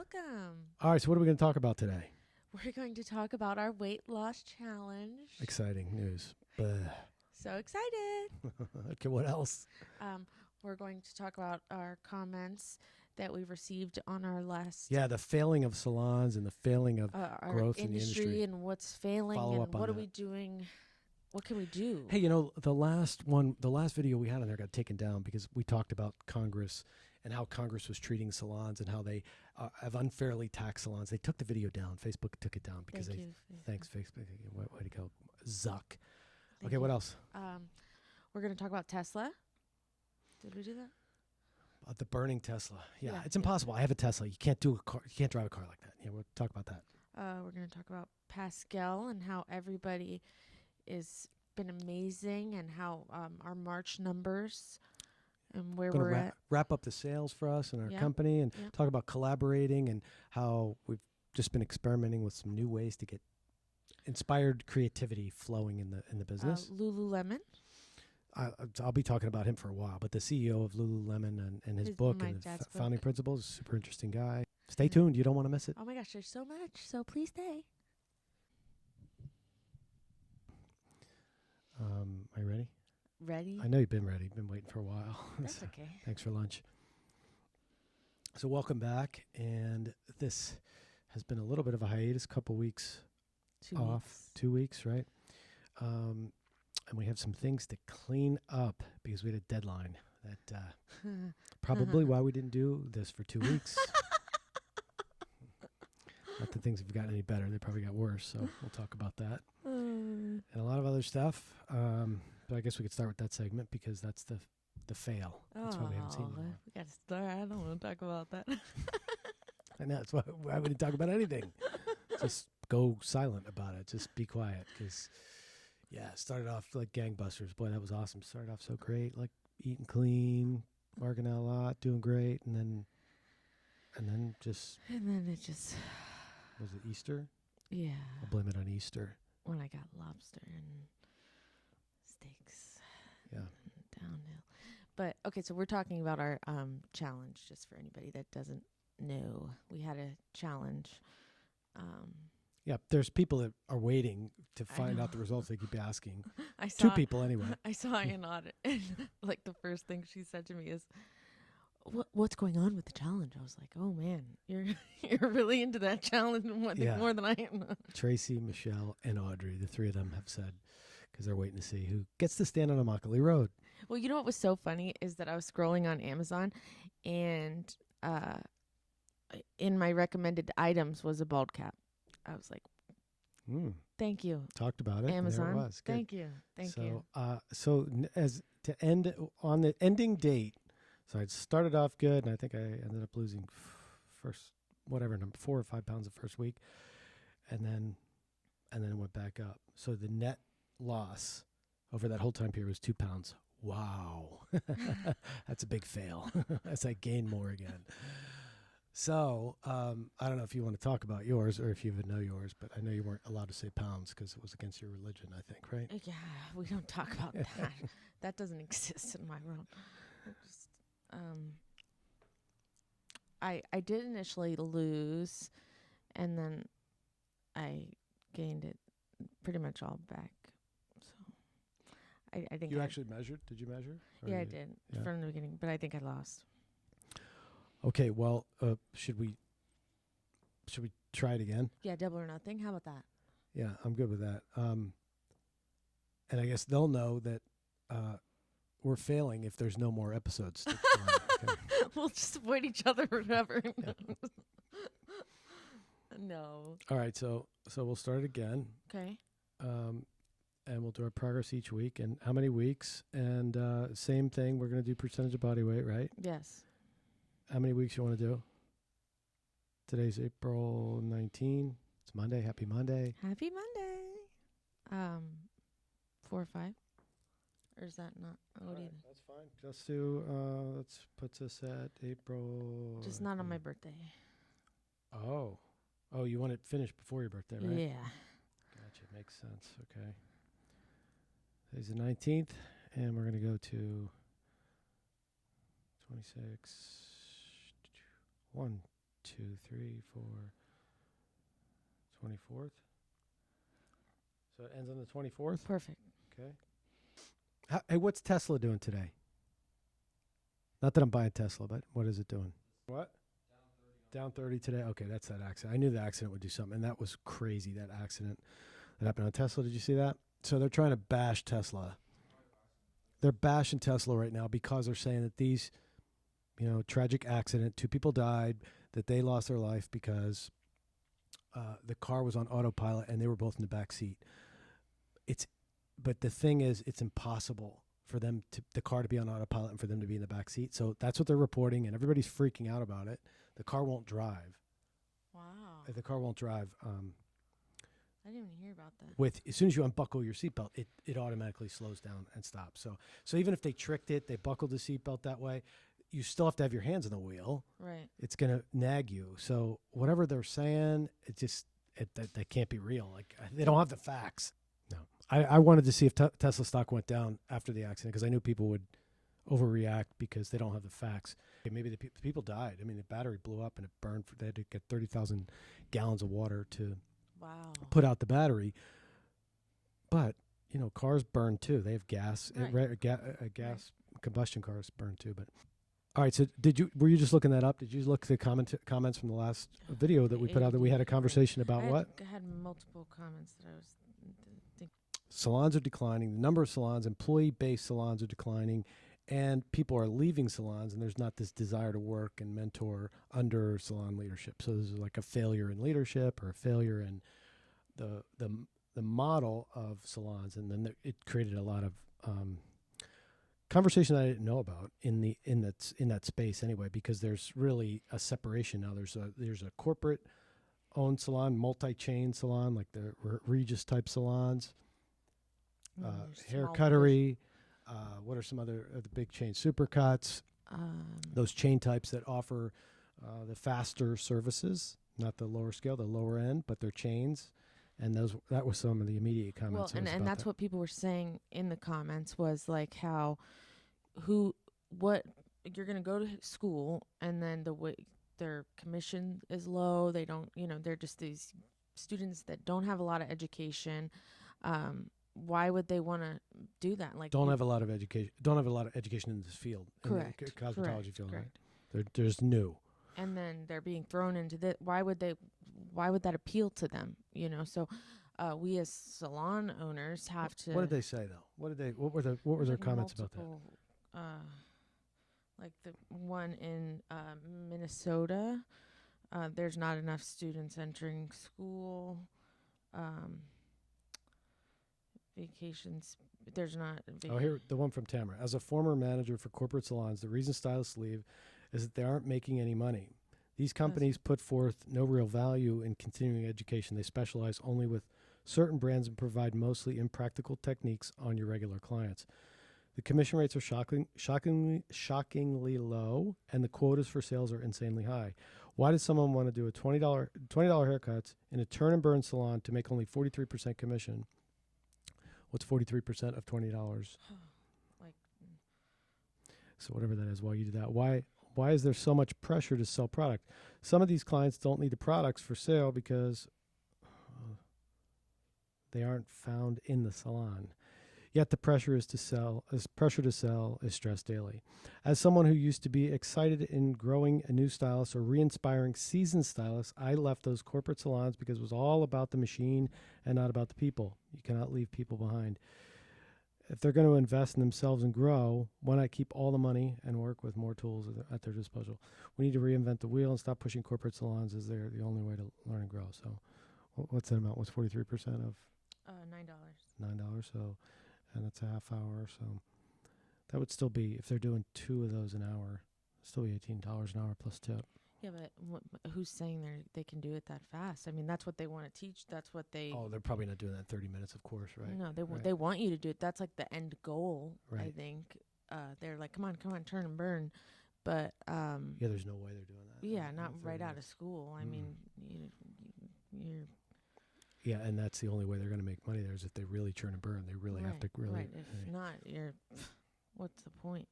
Welcome. All right, so what are we going to talk about today? We're going to talk about our weight loss challenge. Exciting news. Bleh. So excited. Okay, what else? We're going to talk about our comments that we received on our last Yeah, the failing of salons and the failing of our growth in the industry. and what's failing Follow and up on what are that. we doing? What can we do? Hey, the last video we had on there got taken down because we talked about Congress and how Congress was treating salons and how they have unfairly taxed salons. They took the video down. Facebook took it down because Thanks, Facebook. Way to go, Zuck. Okay, what else? We're going to talk about Tesla. Did we do that? The burning Tesla. Yeah, Yeah, it's impossible. I have a Tesla. You can't drive a car like that. Yeah, we'll talk about that. We're going to talk about Pascal and how everybody has been amazing and how our March numbers and where we're at. Wrap up the sales for us and our Yeah. company and Yeah. talk about collaborating and how we've just been experimenting with some new ways to get inspired creativity flowing in the business. Lululemon. I'll be talking about him for a while, but the CEO of Lululemon and his book my and the dad's founding book. principles is a super interesting guy. Stay tuned. You don't want to miss it. Oh my gosh, there's so much. So please stay. Are you ready? Ready? I know you've been ready. Been waiting for a while. That's okay. Thanks for lunch. So welcome back. And this has been a little bit of a hiatus, couple weeks 2 off, weeks. 2 weeks, right? And we have some things to clean up because we had a deadline. That probably why we didn't do this for 2 weeks. Not that things have gotten any better. They probably got worse. So we'll talk about that. And a lot of other stuff. But I guess we could start with that segment because that's the fail. That's why we haven't seen you. We got to start. I don't want to talk about that. I know. That's why we didn't talk about anything. Just go silent about it. Just be quiet. Because, yeah, it started off like gangbusters. Boy, that was awesome. Started off so great. Like eating clean, working out a lot, doing great. And then it just, was it Easter? yeah. I'll blame it on Easter. When I got lobster and steaks. Yeah. Downhill. But, okay, so we're talking about our challenge, just for anybody that doesn't know. We had a challenge. Yeah, there's people that are waiting to I find out the know. results. They keep asking. I saw 2 people anyway. I saw an audit, and like the first thing she said to me is, "What's going on with the challenge?" I was like, "Oh man, you're really into that challenge more than I am." Tracy, Michelle, and Audrey, the 3 of them have said, because they're waiting to see who gets to stand on Immokalee Road. Well, you know what was so funny is that I was scrolling on Amazon, and in my recommended items was a bald cap. I was like, "Thank you, Talked about it. Amazon. And there it was. Good. Thank you, thank you." So as to end on the ending date, so I started off good, and I think I ended up losing first 4 or 5 pounds the first week, and then it went back up. So the net loss over that whole time period was 2 pounds. Wow, that's a big fail. As I gain more again. So I don't know if you want to talk about yours or if you even know yours, but I know you weren't allowed to say pounds because it was against your religion, I think, right? Yeah, we don't talk about that. That doesn't exist in my world. I did initially lose, and then I gained it pretty much all back. So I think You actually measured? Did you measure? Yeah, I did from the beginning, but I think I lost. Okay, well, should we try it again? Yeah, double or nothing. How about that? Yeah, I'm good with that. And I guess they'll know that we're failing if there's no more episodes. Okay. We'll just avoid each other forever. No. All right, so we'll start again. Okay. And we'll do our progress each week. And how many weeks? And same thing, we're going to do percentage of body weight, right? Yes. How many weeks you want to do? Today's April 19. It's Monday. Happy Monday. Happy Monday. 4 or 5? Or is that not? What do you think? That's fine. Just do, let's put us at April. Just not on my birthday. Oh, you want it finished before your birthday, right? Yeah. Gotcha. Makes sense. Okay. Today's the 19th, and we're going to go to 26, 1, 2, 3, 4, 24th. So it ends on the 24th? Perfect. Okay. Hey, what's Tesla doing today? Not that I'm buying Tesla, but what is it doing? What? Down 30 today? Okay, that's that accident. I knew the accident would do something, and that was crazy, that accident that happened on Tesla. Did you see that? So they're trying to bash Tesla. They're bashing Tesla right now because they're saying that these, tragic accident, 2 people died, that they lost their life because the car was on autopilot and they were both in the back seat. But the thing is, it's impossible for the car to be on autopilot and for them to be in the back seat. So that's what they're reporting, and everybody's freaking out about it. The car won't drive. Wow. If the car won't drive. I didn't even hear about that. As soon as you unbuckle your seatbelt, it automatically slows down and stops. So even if they tricked it, they buckled the seatbelt that way, you still have to have your hands on the wheel. Right. It's gonna nag you. So whatever they're saying, that can't be real. Like, they don't have the facts. No, I wanted to see if Tesla stock went down after the accident because I knew people would overreact because they don't have the facts. Maybe the people died. I mean, the battery blew up and it burned. They had to get 30,000 gallons of water to put out the battery. But cars burn too. They have gas. Gas combustion cars burn too. But all right. So were you just looking that up? Did you look at the comments from the last video that we put out? That we had a conversation about what? I had multiple comments that I was thinking. Salons are declining. The number of salons, employee-based salons, are declining, and people are leaving salons, and there's not this desire to work and mentor under salon leadership. So there's like a failure in leadership or a failure in the model of salons, and then it created a lot of conversation that I didn't know about in that space anyway, because there's really a separation now. There's a corporate-owned salon, multi-chain salon, like the Regis type salons. Hair cuttery. What are some other of the big chains? Supercuts. Those chain types that offer the faster services, not the lower scale, the lower end, but they're chains. And that was some of the immediate comments. Well, and that's what people were saying in the comments was like how, what you're going to go to school and then their commission is low. They don't, they're just these students that don't have a lot of education. Why would they want to do that? Like, don't have a lot of education in this field. Correct. In the cosmetology field. Correct. Right? They're just new. And then they're being thrown into this. Why would that appeal to them? So we as salon owners have to. What did they say though? What were their comments about that? Like the one in Minnesota, there's not enough students entering school. Vacations, there's not. Here, the one from Tamara. As a former manager for corporate salons, the reason stylists leave is that they aren't making any money. These companies put forth no real value in continuing education. They specialize only with certain brands and provide mostly impractical techniques on your regular clients. The commission rates are shockingly low, and the quotas for sales are insanely high. Why does someone want to do a $20 haircuts in a turn and burn salon to make only 43% commission? What's 43% of $20? So whatever that is, why you do that. Why is there so much pressure to sell product? Some of these clients don't need the products for sale because they aren't found in the salon. Yet the pressure to sell is stressed daily. As someone who used to be excited in growing a new stylist or re-inspiring seasoned stylists, I left those corporate salons because it was all about the machine and not about the people. You cannot leave people behind. If they're going to invest in themselves and grow, why not keep all the money and work with more tools at their disposal? We need to reinvent the wheel and stop pushing corporate salons as they're the only way to learn and grow. So what's that amount? What's 43% of? $9. $9, so... And it's a half hour, so that would still be, if they're doing 2 of those an hour, still be $18 an hour plus tip. Yeah, but who's saying they can do it that fast? I mean, that's what they want to teach. That's what they. Oh, they're probably not doing that in 30 minutes, of course, right? No, they want you to do it. That's like the end goal. Right. I think they're like, come on, turn and burn, but yeah, there's no way they're doing that. Yeah, not right out of school. I mean, you're. Yeah, and that's the only way they're going to make money there is if they really churn and burn. They really have to really. Right. If not, what's the point?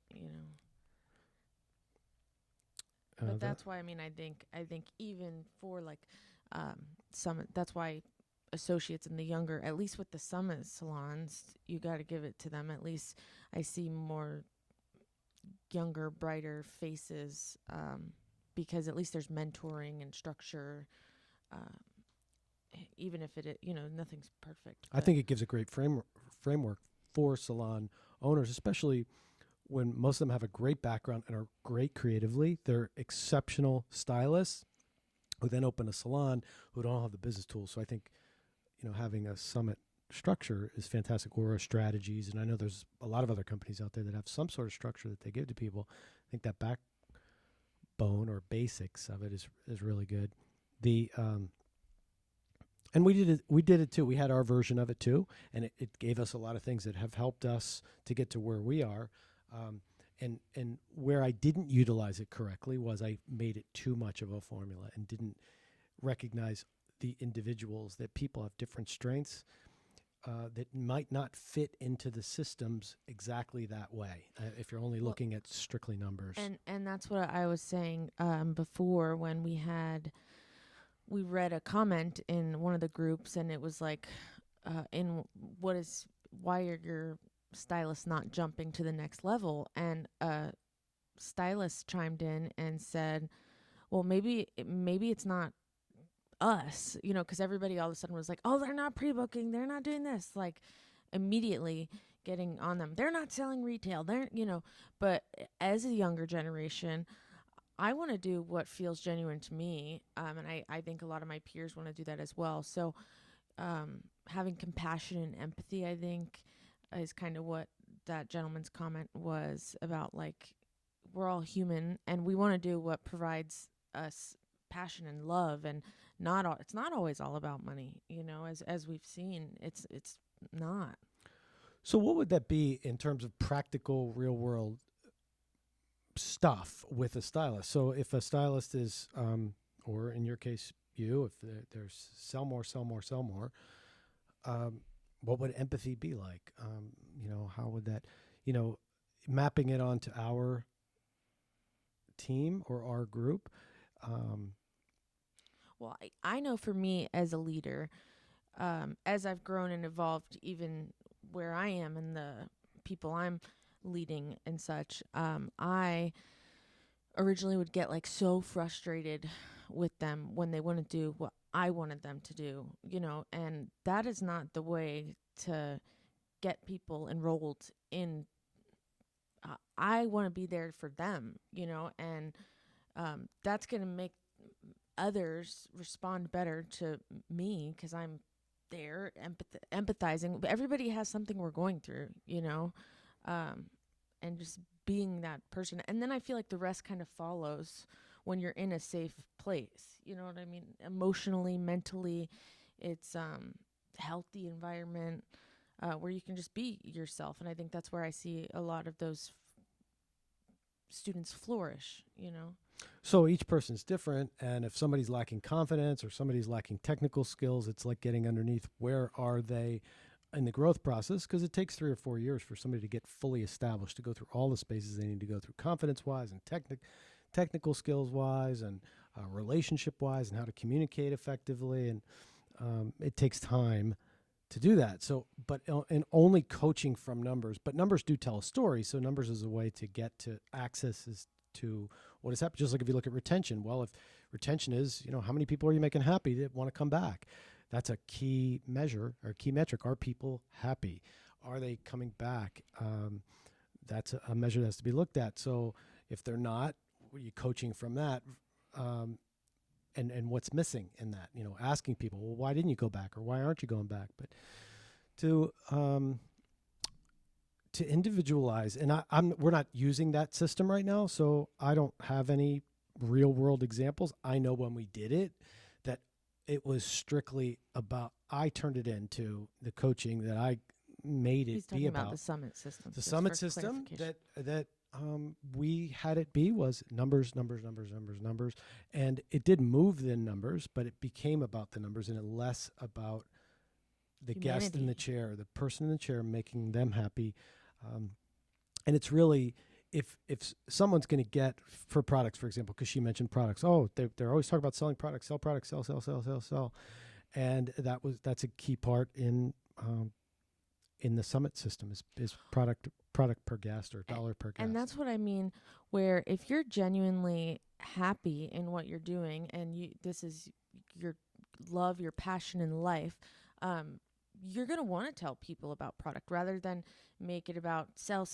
But that's why, I mean, I think even for like summit, that's why associates in the younger, at least with the summit salons, you got to give it to them. At least I see more younger, brighter faces, because at least there's mentoring and structure. Even if nothing's perfect. I think it gives a great framework for salon owners, especially when most of them have a great background and are great creatively. They're exceptional stylists who then open a salon who don't have the business tools. So I think, having a summit structure is fantastic, or strategies. And I know there's a lot of other companies out there that have some sort of structure that they give to people. I think that backbone or basics of it is really good. And we did it too. We had our version of it too, and it gave us a lot of things that have helped us to get to where we are. And where I didn't utilize it correctly was I made it too much of a formula and didn't recognize the individuals, that people have different strengths that might not fit into the systems exactly that way if you're only looking at strictly numbers. And that's what I was saying before when we read a comment in one of the groups, and it was like, why are your stylists not jumping to the next level? And a stylist chimed in and said, well, maybe it's not us, because everybody all of a sudden was like, oh, they're not pre-booking, they're not doing this, like immediately getting on them. They're not selling retail. But as a younger generation, I want to do what feels genuine to me, and I think a lot of my peers want to do that as well. So having compassion and empathy, I think, is kind of what that gentleman's comment was about. Like, we're all human, and we want to do what provides us passion and love, and it's not always all about money, as we've seen. It's not. So what would that be in terms of practical, real world stuff with a stylist? So if a stylist is, or in your case, if there's sell more, what would empathy be like? How would that, mapping it onto our team or our group? Well, I know for me as a leader, as I've grown and evolved, even where I am and the people I'm leading and such, I originally would get like so frustrated with them when they wouldn't do what I wanted them to do, and that is not the way to get people enrolled in. I want to be there for them, and that's going to make others respond better to me because I'm there empathizing. But everybody has something we're going through, and just being that person. And then I feel like the rest kind of follows when you're in a safe place. You know what I mean? Emotionally, mentally, it's healthy environment where you can just be yourself. And I think that's where I see a lot of those students flourish, So each person's different, and if somebody's lacking confidence or somebody's lacking technical skills, it's like getting underneath where are they in the growth process, because it takes 3 or 4 years for somebody to get fully established, to go through all the spaces they need to go through, confidence-wise and technical skills-wise and relationship-wise, and how to communicate effectively, and it takes time to do that. So, and only coaching from numbers, but numbers do tell a story, so numbers is a way to get to access to what has happened. Just like if you look at retention, well, if retention is, how many people are you making happy that want to come back? That's a key measure or key metric. Are people happy? Are they coming back? That's a measure that has to be looked at. So if they're not, you're coaching from that. And what's missing in that, asking people, well, why didn't you go back, or why aren't you going back? But to individualize, and we're not using that system right now, so I don't have any real world examples. I know when we did it, that it was strictly about, I turned it into the coaching that I made it He's be talking about. The summit system. The summit system that we had it be was numbers, and it did move the numbers, but it became about the numbers and less about the Humanity. Guest in the chair, the person in the chair, making them happy. And it's really if someone's going to get for products, for example, because she mentioned products, they're always talking about selling products, sell products, sell, and that's a key part in the summit system is product per guest or dollar per guest. And that's what I mean, where if you're genuinely happy in what you're doing and this is your love, your passion in life, you're going to want to tell people about product rather than make it about sell.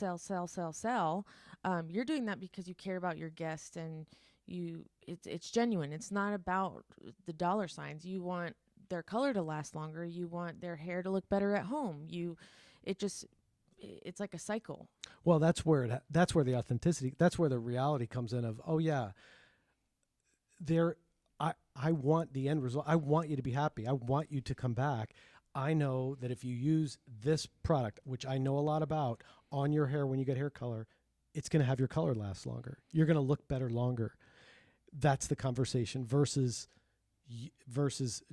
You're doing that because you care about your guest and it's genuine. It's not about the dollar signs. You want their color to last longer. You want their hair to look better at home. It's like a cycle. Well, that's where the authenticity, that's where the reality comes in of, I want the end result. I want you to be happy. I want you to come back. I know that if you use this product, which I know a lot about, on your hair when you get hair color, it's going to have your color last longer. You're going to look better longer. That's the conversation versus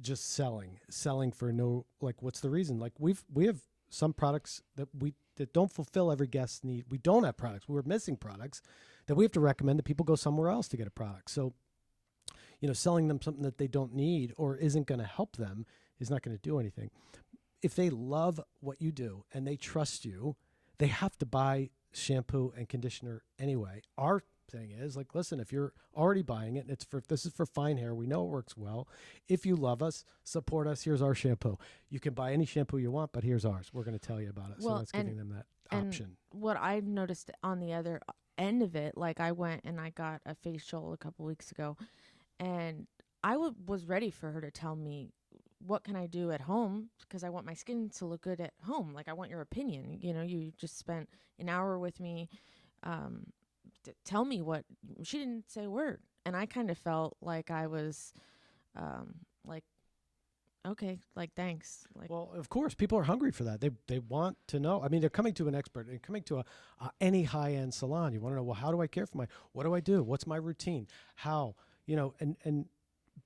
just selling for no, like, what's the reason? Like we have some products that don't fulfill every guest's need. We don't have products. We're missing products that we have to recommend that people go somewhere else to get a product. So, selling them something that they don't need or isn't going to help them is not going to do anything. If they love what you do and they trust you, they have to buy shampoo and conditioner anyway. Our thing is, like, listen, if you're already buying it, this is for fine hair, we know it works well. If you love us, support us, here's our shampoo. You can buy any shampoo you want, but here's ours. We're going to tell you about it. So that's giving them that option. What I've noticed on the other end of it, like I went and I got a facial a couple weeks ago, and I was ready for her to tell me, what can I do at home? Because I want my skin to look good at home. Like, I want your opinion. You just spent an hour with me. Tell me what. She didn't say a word. And I kind of felt like I was like, okay, like, thanks. Like, well, of course, people are hungry for that. They want to know. I mean, they're coming to an expert. They're coming to any high-end salon. You want to know, well, how do I care for what do I do? What's my routine? How? And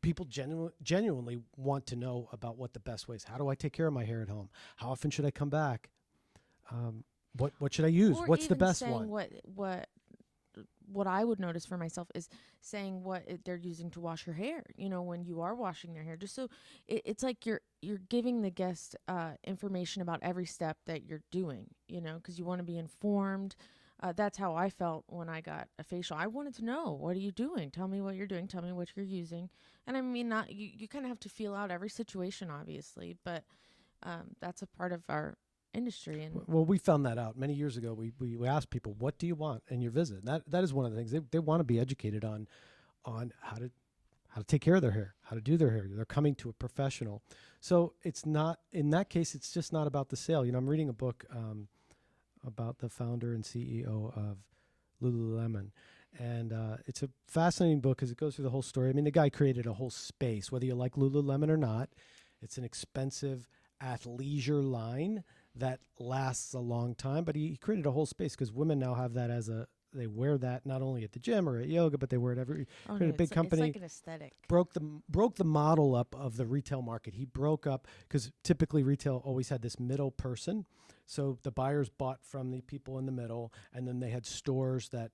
people genuinely want to know about what the best ways. How do I take care of my hair at home? How often should I come back? What should I use? Or What's the best saying one? What I would notice for myself is saying what they're using to wash your hair. When you are washing their hair, just so it's like you're giving the guest information about every step that you're doing. Because you want to be informed. That's how I felt when I got a facial. I wanted to know, what are you doing? Tell me what you're doing. Tell me what you're using. And I mean, you kind of have to feel out every situation, obviously, but that's a part of our industry. And well, we found that out many years ago. We asked people, what do you want in your visit? And that is one of the things they want to be educated on how to take care of their hair, how to do their hair. They're coming to a professional. So it's not, in that case, it's just not about the sale. I'm reading a book about the founder and CEO of Lululemon. And it's a fascinating book because it goes through the whole story. I mean, the guy created a whole space, whether you like Lululemon or not. It's an expensive athleisure line that lasts a long time, but he created a whole space because women now have that they wear that not only at the gym or at yoga, but they wear it every. a big company. It's like an aesthetic. Broke the model up of the retail market. He broke up because typically retail always had this middle person. So the buyers bought from the people in the middle, and then they had stores that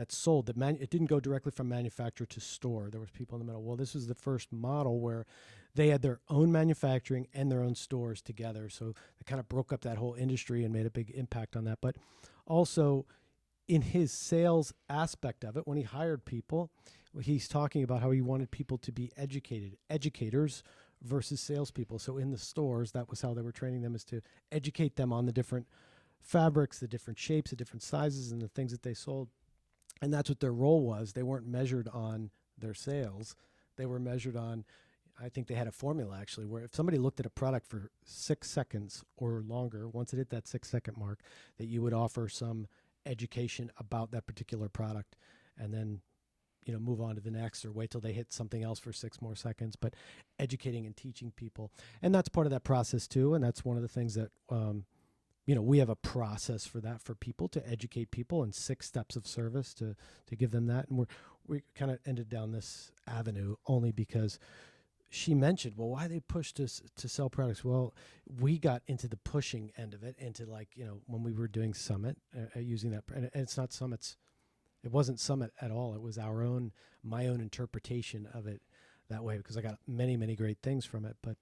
sold. It didn't go directly from manufacturer to store. There was people in the middle. Well, this was the first model where they had their own manufacturing and their own stores together. So they kind of broke up that whole industry and made a big impact on that. But also in his sales aspect of it, when he hired people, he's talking about how he wanted people to be educators versus salespeople. So in the stores, that was how they were training them, is to educate them on the different fabrics, the different shapes, the different sizes, and the things that they sold. And that's what their role was. They weren't measured on their sales. They were measured on, I think they had a formula actually, where if somebody looked at a product for 6 seconds or longer, once it hit that 6-second mark, that you would offer some education about that particular product, and then move on to the next, or wait till they hit something else for 6 more seconds. But educating and teaching people, and that's part of that process too. And that's one of the things that we have a process for that, for people to educate people, and 6 steps of service to give them that. And we kind of ended down this avenue only because she mentioned, well, why they pushed us to sell products? Well, we got into the pushing end of it, into like, when we were doing Summit, using that, and it's not Summit's, it wasn't Summit at all. It was my own interpretation of it that way, because I got many, many great things from it, but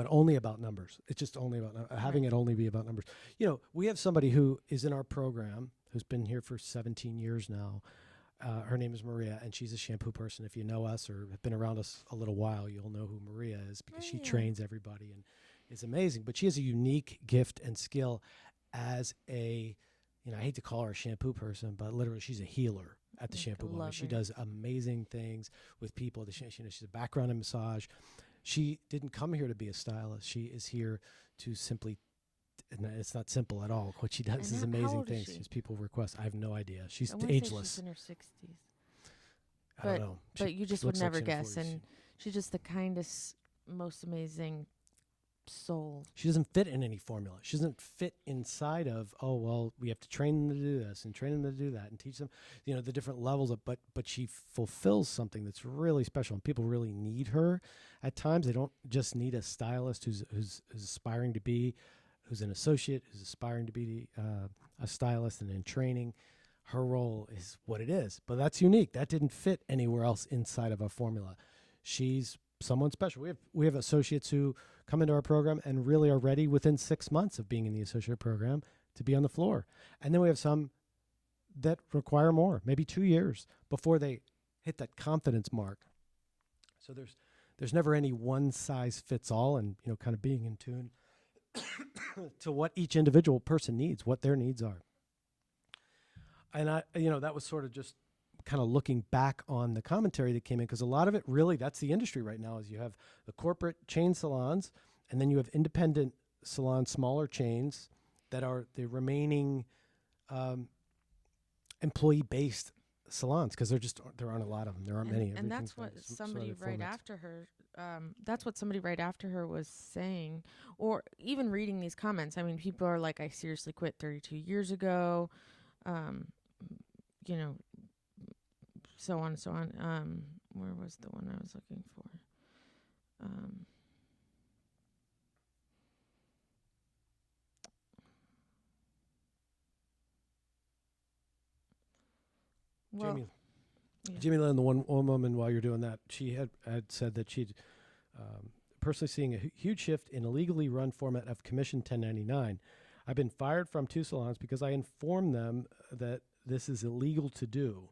only about numbers. It's just only about having it only be about numbers. We have somebody who is in our program who's been here for 17 years now. Her name is Maria, and she's a shampoo person. If you know us or have been around us a little while, you'll know who Maria is, because she trains everybody and is amazing. But she has a unique gift and skill as I hate to call her a shampoo person, but literally she's a healer at the shampoo bar. She does amazing things with people. She has a background in massage. She didn't come here to be a stylist. She is here to simply, and it's not simple at all. What she does is amazing things. She's people request. I have no idea. She's ageless. She's in her 60s. I don't know. But you just would never guess. And she's just the kindest, most amazing soul. She doesn't fit in any formula. She doesn't fit inside of, we have to train them to do this and train them to do that and teach them, the different levels of, but she fulfills something that's really special, and people really need her. At times, they don't just need a stylist who's aspiring to be, who's an associate, who's aspiring to be a stylist and in training. Her role is what it is, but that's unique. That didn't fit anywhere else inside of a formula. She's someone special. We have associates who come into our program and really are ready within 6 months of being in the associate program to be on the floor. And then we have some that require more, maybe 2 years before they hit that confidence mark. So there's never any one size fits all, and kind of being in tune to what each individual person needs, what their needs are. And that was sort of just kind of looking back on the commentary that came in, because a lot of it really, that's the industry right now, is you have the corporate chain salons, and then you have independent salons, smaller chains that are the remaining employee-based salons, because there aren't a lot of them. There aren't many. And that's what somebody right after her. That's what somebody right after her was saying, or even reading these comments. I mean, people are like, "I seriously quit 32 years ago," so on and so on. Where was the one I was looking for? Jamie Lynn, the one woman, while you're doing that, she had said that she'd personally seeing a huge shift in a legally run format of commission 1099. I've been fired from 2 salons because I informed them that this is illegal to do.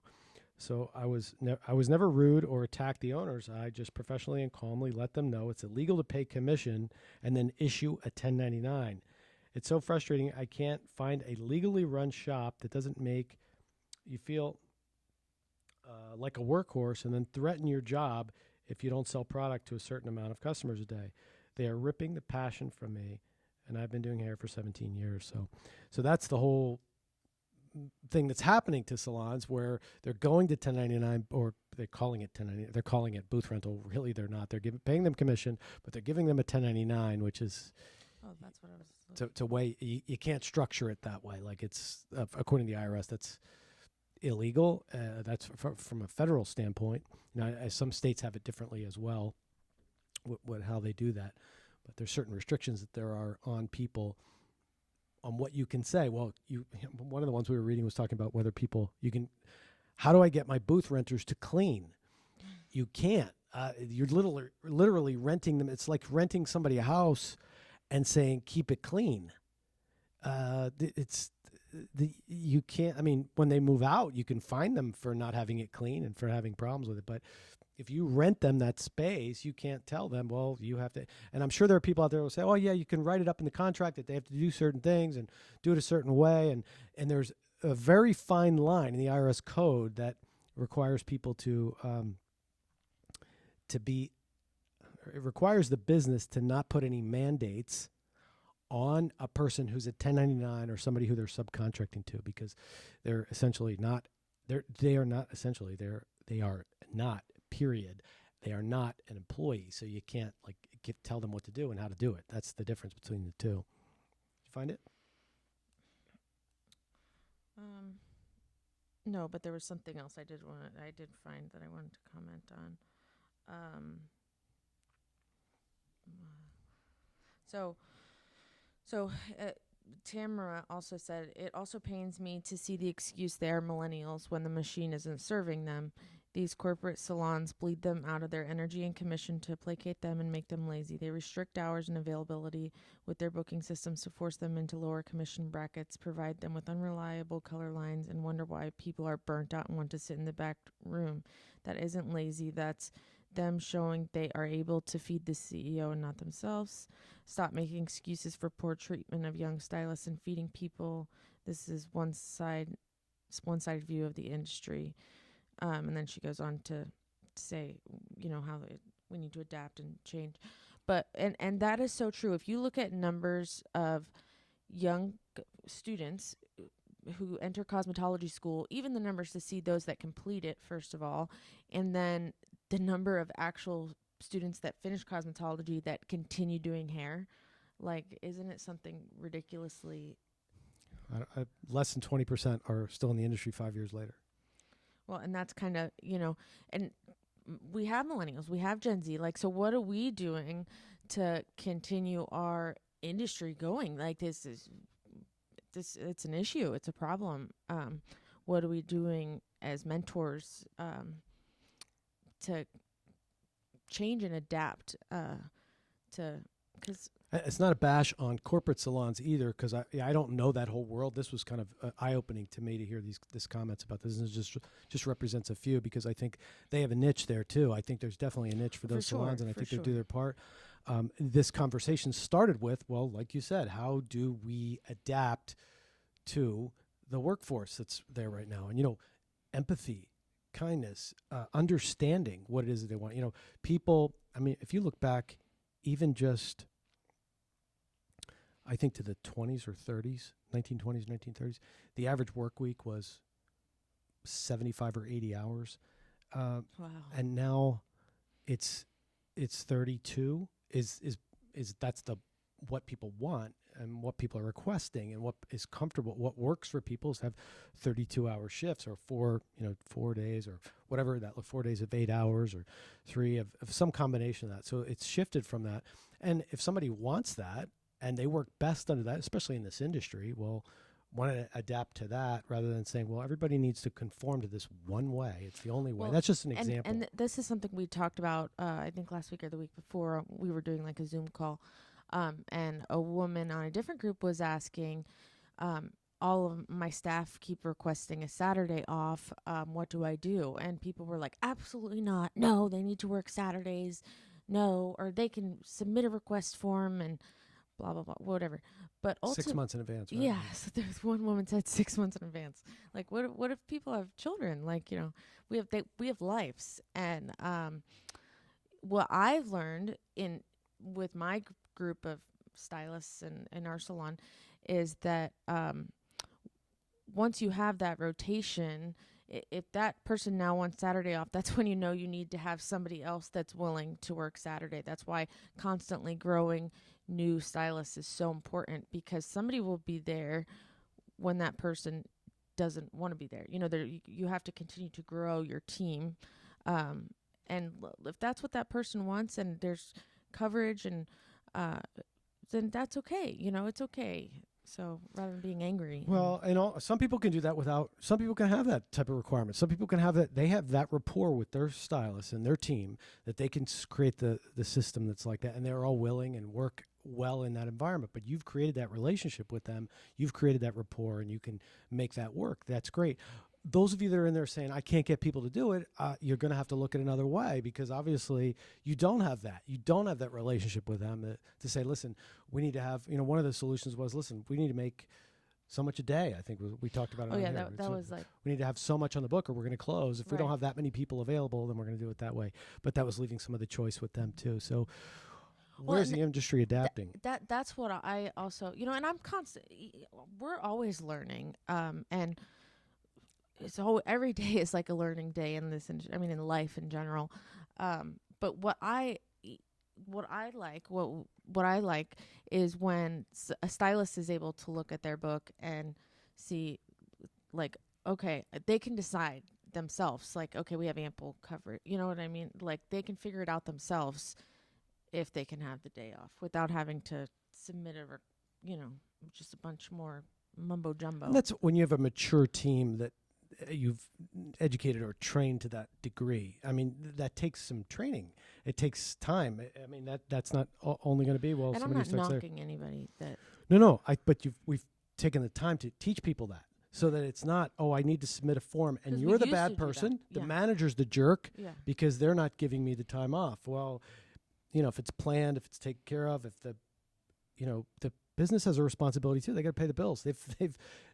So I was never rude or attacked the owners. I just professionally and calmly let them know it's illegal to pay commission and then issue a 1099. It's so frustrating. I can't find a legally run shop that doesn't make you feel like a workhorse and then threaten your job if you don't sell product to a certain amount of customers a day. They are ripping the passion from me, and I've been doing hair for 17 years. So that's the whole thing that's happening to salons, where they're going to 1099, or they're calling it 1099. They're calling it booth rental. Really, they're not. They're paying them commission, but they're giving them a 1099, which is that's what I was to way you can't structure it that way. Like, it's according to the IRS, that's illegal. That's from a federal standpoint. Now, some states have it differently as well, how they do that. But there's certain restrictions that there are on people on what you can say. Well, one of the ones we were reading was talking about whether how do I get my booth renters to clean? You can't. You're literally renting them. It's like renting somebody a house and saying, keep it clean. You can't, I mean, when they move out, you can fine them for not having it clean and for having problems with it. But if you rent them that space, you can't tell them, well, you have to. And I'm sure there are people out there who will say, oh, yeah, you can write it up in the contract that they have to do certain things and do it a certain way. And there's a very fine line in the IRS code that requires people it requires the business to not put any mandates on a person who's a 1099 or somebody who they're subcontracting to, because they're essentially not, they are not, period. They are not an employee. So you can't tell them what to do and how to do it. That's the difference between the two. Did you find it? No, but there was something else I did find that I wanted to comment on. Um, so so Tamara also said, it also pains me to see the excuse they are millennials when the machine isn't serving them. These corporate salons bleed them out of their energy and commission to placate them and make them lazy. They restrict hours and availability with their booking systems to force them into lower commission brackets, provide them with unreliable color lines, and wonder why people are burnt out and want to sit in the back room. That isn't lazy. That's them showing they are able to feed the CEO and not themselves. Stop making excuses for poor treatment of young stylists and feeding people. This is one-sided view of the industry. And then she goes on to say, how we need to adapt and change. But and that is so true. If you look at numbers of young students who enter cosmetology school, even the numbers to see those that complete it, first of all, and then the number of actual students that finish cosmetology that continue doing hair, like, isn't it something ridiculously... Less than 20% are still in the industry 5 years later. Well, and that's kind of, and we have millennials, we have Gen Z. Like, so what are we doing to continue our industry going? Like, this, it's an issue. It's a problem. What are we doing as mentors to change and adapt because it's not a bash on corporate salons either, because I don't know that whole world. This was kind of eye-opening to me to hear these comments about this. And it just represents a few, because I think they have a niche there too. I think there's definitely a niche for those salons, and I think they do their part. This conversation started with, well, like you said, how do we adapt to the workforce that's there right now? And, empathy, kindness, understanding what it is that they want. People, I mean, if you look back even just, I think, to the 20s or 30s, 1920s, 1930s, the average work week was 75 or 80 hours. Wow. And now it's 32 is that's what people want and what people are requesting, and what is comfortable. What works for people is have 32-hour shifts, or 4 days, or whatever that, 4 days of 8 hours, or 3 of some combination of that. So it's shifted from that. And if somebody wants that and they work best under that, especially in this industry, well, want to adapt to that rather than saying, well, everybody needs to conform to this one way. It's the only way. Well, that's just an example. And this is something we talked about, I think last week or the week before. We were doing like a Zoom call. And a woman on a different group was asking, all of my staff keep requesting a Saturday off. What do I do? And people were like, absolutely not. No, they need to work Saturdays. No, or they can submit a request form and blah, blah, blah, whatever. But 6 months in advance, right? Yeah. So there's one woman said 6 months in advance. Like, what if people have children? Like, we have lives. And what I've learned with my group of stylists in our salon is that once you have that rotation, if that person now wants Saturday off, that's when you need to have somebody else that's willing to work Saturday. That's why constantly growing new stylists is so important, because somebody will be there when that person doesn't want to be there. You have to continue to grow your team. And if that's what that person wants, and there's coverage, and then that's okay. It's okay. So rather than being angry. Well, some people can do that without, some people can have that type of requirement. Some people can have that. They have that rapport with their stylist and their team that they can create the system that's like that. And they're all willing and work well in that environment. But you've created that relationship with them. You've created that rapport, and you can make that work. That's great. Those of you that are in there saying, I can't get people to do it, you're going to have to look at another way, because obviously you don't have that. You don't have that relationship with them to say, listen, we need to have, one of the solutions was, listen, we need to make so much a day. I think we talked about it. Oh, yeah, that was like... We need to have so much on the book, or we're going to close. If we don't Right. have that many people available, then we're going to do it that way. But that was leaving some of the choice with them too. So where's the industry adapting? That's what I also, and I'm we're always learning. And so every day is like a learning day in this, in life in general. But what I like is when a stylist is able to look at their book and see, like, okay, they can decide themselves. Like, okay, we have ample coverage. You know what I mean? Like, they can figure it out themselves if they can have the day off without having to submit a, just a bunch more mumbo jumbo. And that's when you have a mature team that you've educated or trained to that degree. I mean, that takes some training. It takes time. I mean, that's not only going to be, well, and somebody I'm starts not there. knocking anybody that. No. But we've taken the time to teach people that, so that it's not, oh, I need to submit a form and you're the bad person. The manager's the jerk because they're not giving me the time off. Well, if it's planned, if it's taken care of, if the business has a responsibility too. They got to pay the bills.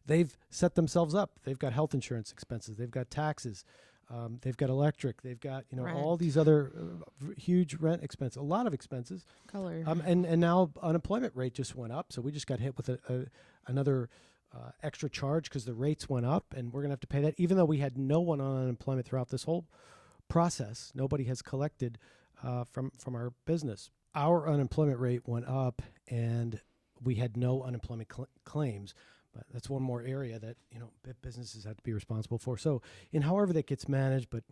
They've set themselves up. They've got health insurance expenses. They've got taxes. They've got electric. They've got all these other huge rent expenses. A lot of expenses. Color. And now unemployment rate just went up. So we just got hit with another extra charge because the rates went up, and we're gonna have to pay that. Even though we had no one on unemployment throughout this whole process, nobody has collected from our business. Our unemployment rate went up, and we had no unemployment claims. But that's one more area that businesses have to be responsible for. So, in however that gets managed, but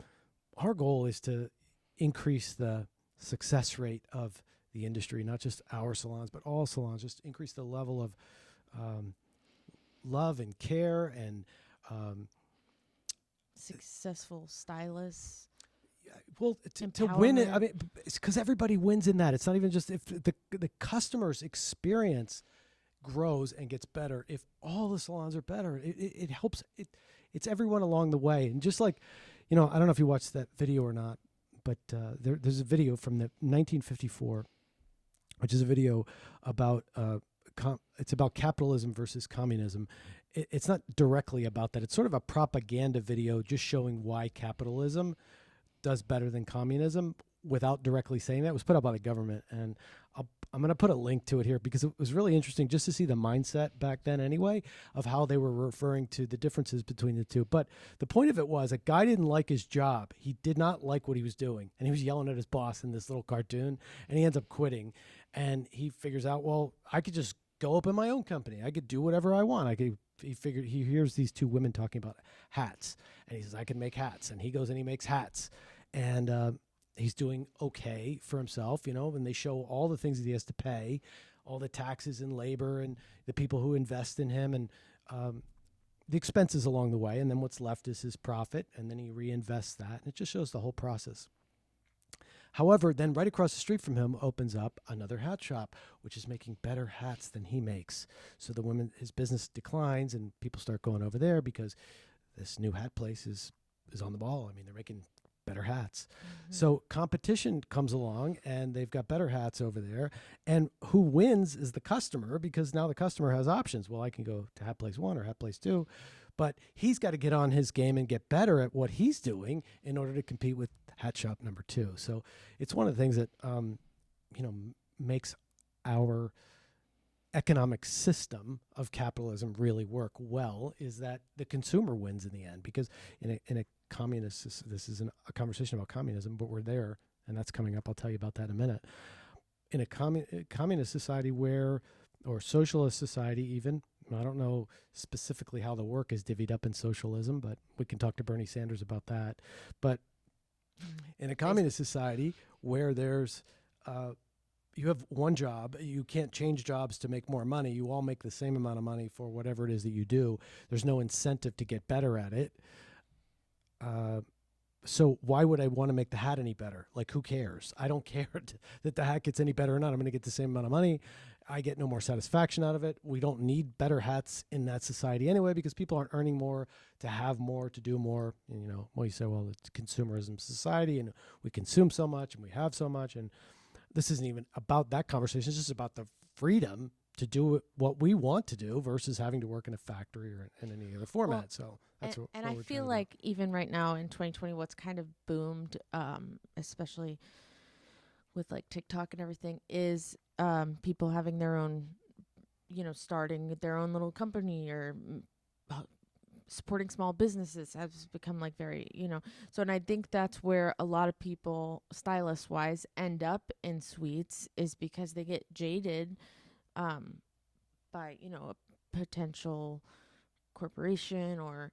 our goal is to increase the success rate of the industry, not just our salons, but all salons. Just increase the level of love and care and successful stylists. Well, to win it, I mean, it's because everybody wins in that. It's not even just if the customer's experience grows and gets better. If all the salons are better, it helps. It's everyone along the way. And just like, I don't know if you watched that video or not, but there's a video from the 1954, which is a video about it's about capitalism versus communism. It's not directly about that. It's sort of a propaganda video just showing why capitalism does better than communism without directly saying that. It was put out by the government, and I'm going to put a link to it here because it was really interesting just to see the mindset back then anyway of how they were referring to the differences between the two. But the point of it was a guy didn't like his job. He did not like what he was doing, and he was yelling at his boss in this little cartoon, and he ends up quitting. And he figures out, well, I could just go open my own company. I could do whatever I want. He hears these two women talking about hats, and he says, I can make hats. And he goes and he makes hats. And he's doing okay for himself, and they show all the things that he has to pay, all the taxes and labor and the people who invest in him and the expenses along the way. And then what's left is his profit, and then he reinvests that. And it just shows the whole process. However, then right across the street from him opens up another hat shop, which is making better hats than he makes. So his business declines, and people start going over there because this new hat place is on the ball. I mean, they're making better hats. Mm-hmm. So competition comes along, and they've got better hats over there. And who wins is the customer, because now the customer has options. Well, I can go to hat place 1 or hat place 2. But he's got to get on his game and get better at what he's doing in order to compete with hat shop number 2. So it's one of the things that, makes our economic system of capitalism really work well, is that the consumer wins in the end. Because in a communist, this is a conversation about communism, but we're there, and that's coming up. I'll tell you about that in a minute. In a communist society or socialist society even, I don't know specifically how the work is divvied up in socialism, but we can talk to Bernie Sanders about that. But in a communist society where there's you have one job, you can't change jobs to make more money. You all make the same amount of money for whatever it is that you do. There's no incentive to get better at it. So why would I want to make the hat any better? Like, who cares? I don't care that the hat gets any better or not. I'm going to get the same amount of money. I get no more satisfaction out of it. We don't need better hats in that society anyway, because people aren't earning more to have more, to do more. And, you say, well, it's consumerism society, and we consume so much and we have so much. And this isn't even about that conversation. It's just about the freedom to do what we want to do versus having to work in a factory or in any other format. Well, so that's what I feel like even right now in 2020, what's kind of boomed, especially with like TikTok and everything, is people having their own, starting their own little company or supporting small businesses has become like very, So, and I think that's where a lot of people, stylist wise, end up in suites, is because they get jaded by, a potential corporation or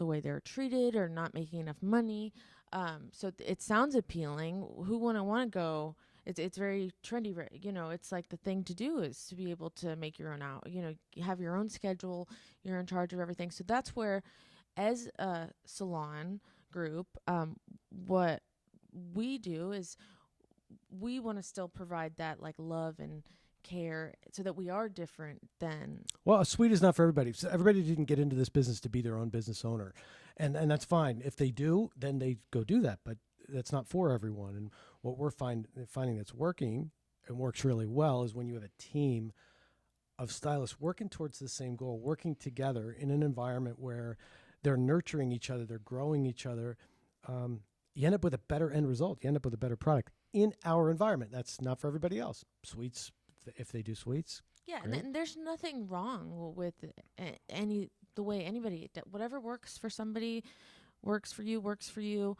the way they're treated or not making enough money. So it sounds appealing. Who wouldn't want to go? It's very trendy, you know, it's like the thing to do is to be able to make your own out, you know, you have your own schedule, you're in charge of everything. So that's where, as a salon group, what we do is we want to still provide that like love and care so that we are different than. Well, a suite is not for everybody. So everybody didn't get into this business to be their own business owner. And that's fine. If they do, then they go do that. But that's not for everyone. And what we're finding that's working and works really well is when you have a team of stylists working towards the same goal, working together in an environment where they're nurturing each other, they're growing each other. You end up with a better end result. You end up with a better product in our environment. That's not for everybody else. Suites, if they do suites. Yeah, and there's nothing wrong with the way anybody, whatever works for somebody, works for you.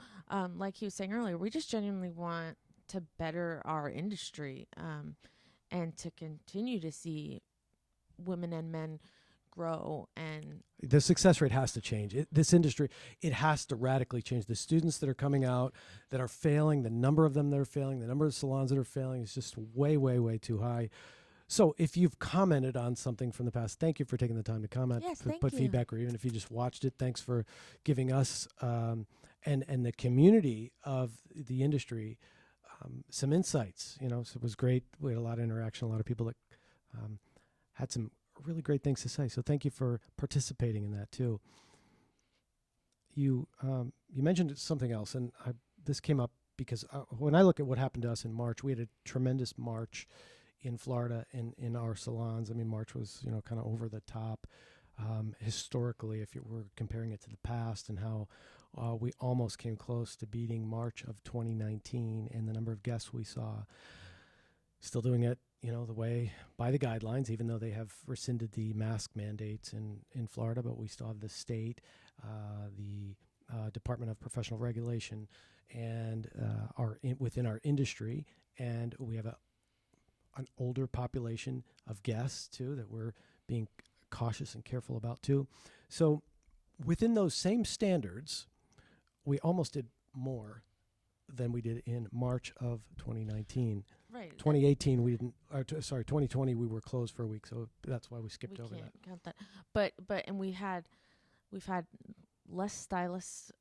Like he was saying earlier, we just genuinely want to better our industry, and to continue to see women and men grow. And the success rate has to change. This industry, it has to radically change. The students that are coming out that are failing, the number of them that are failing, the number of salons that are failing is just way, way, way too high. So if you've commented on something from the past, thank you for taking the time to comment, yes, put feedback, or even if you just watched it, thanks for giving us and the community of the industry some insights. You know, so it was great. We had a lot of interaction, a lot of people that had some really great things to say. So thank you for participating in that too. You mentioned something else, and this came up because when I look at what happened to us in March, we had a tremendous March in Florida in our salons. I mean, March was, you know, kind of over the top historically, if you were comparing it to the past, and how we almost came close to beating March of 2019 and the number of guests we saw. Still doing it, you know, the way by the guidelines, even though they have rescinded the mask mandates in Florida, but we still have the state, the Department of Professional Regulation, and within our industry, and we have an older population of guests too that we're being cautious and careful about too. So within those same standards, we almost did more than we did in March of 2019. Right. 2018 we didn't. 2020 we were closed for a week, so that's why we skipped over that. Count that. But and we've had less stylists,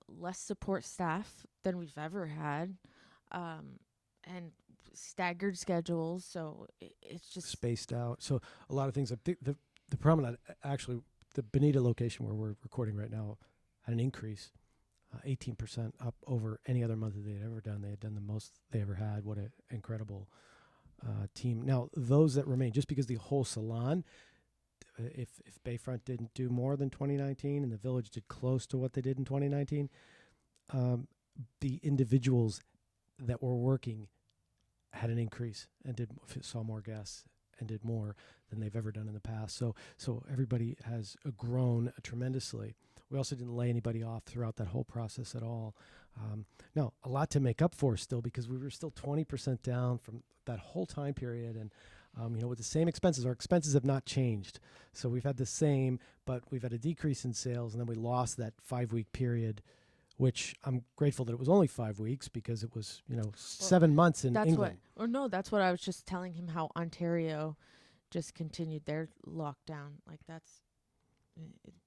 less support staff than we've ever had, and staggered schedules. So it's just spaced out. So a lot of things. The promenade, actually, the Bonita location where we're recording right now, had an increase. 18% up over any other month that they had ever done. They had done the most they ever had. What an incredible team. Now, those that remain, just because the whole salon, if Bayfront didn't do more than 2019 and the Village did close to what they did in 2019, the individuals that were working had an increase and saw more guests and did more than they've ever done in the past. So everybody has grown tremendously. We also didn't lay anybody off throughout that whole process at all. Now, a lot to make up for still, because we were still 20% down from that whole time period. And, you know, with the same expenses, our expenses have not changed. So we've had the same, but we've had a decrease in sales. And then we lost that 5-week period, which I'm grateful that it was only 5 weeks, because it was, you know, 7 months in England. That's what I was just telling him, how Ontario just continued their lockdown. Like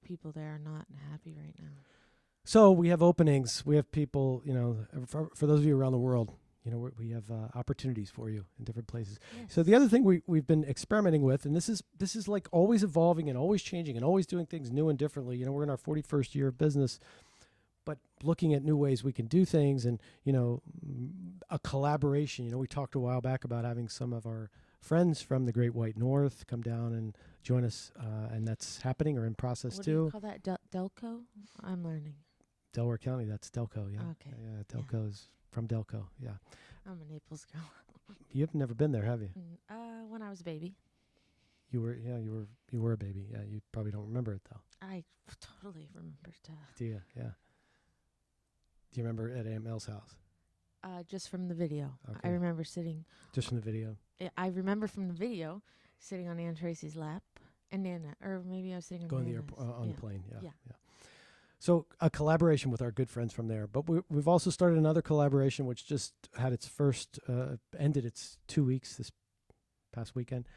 people there are not happy right now. So we have openings. We have people, you know, for those of you around the world, you know, we have opportunities for you in different places. Yes. So the other thing we've been experimenting with, and this is like always evolving and always changing and always doing things new and differently. You know, we're in our 41st year of business, but looking at new ways we can do things, and, you know, a collaboration. You know, we talked a while back about having some of our friends from the Great White North come down and join us, and that's happening or in process too. What do you call that? Delco? I'm learning. Delaware County, that's Delco, yeah. Okay. Yeah, Delco is from Delco, yeah. I'm a Naples girl. You've never been there, have you? When I was a baby. You were a baby. Yeah, you probably don't remember it though. I totally remember stuff. Do you? Yeah. Do you remember at Aunt Mel's house? Just from the video. Okay. I remember sitting. Just from the video. I remember from the video sitting on Aunt Tracy's lap, and Nana, or maybe I was sitting on Going to the Nana's. airport on the plane. Yeah. So a collaboration with our good friends from there. But we've also started another collaboration, which just had its first, ended its 2 weeks this past weekend.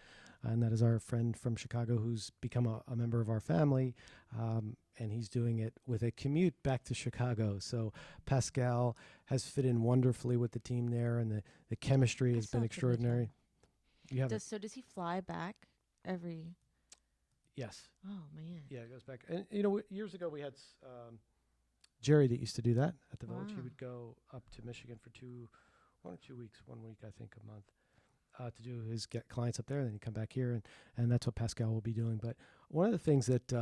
And that is our friend from Chicago who's become a member of our family. And he's doing it with a commute back to Chicago. So Pascal has fit in wonderfully with the team there, and the chemistry has been extraordinary. You have so does he fly back every... Yes. Oh, man. Yeah, it goes back. And, years ago we had Jerry that used to do that at the Village. He would go up to Michigan for 1 or 2 weeks, 1 week, I think, a month, to do his get clients up there. And then he'd come back here, and that's what Pascal will be doing. But one of the things that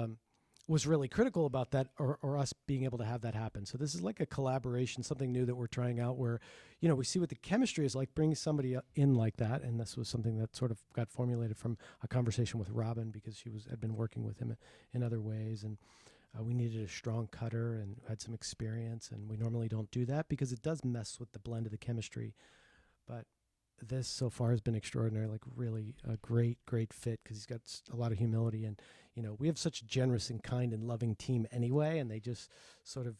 was really critical about that or us being able to have that happen. So this is like a collaboration, something new that we're trying out where, we see what the chemistry is like, bringing somebody in like that. And this was something that sort of got formulated from a conversation with Robin, because she had been working with him in other ways. And we needed a strong cutter and had some experience. And we normally don't do that because it does mess with the blend of the chemistry. But this so far has been extraordinary, like really a great fit, because he's got a lot of humility. And, we have such a generous and kind and loving team anyway, and they just sort of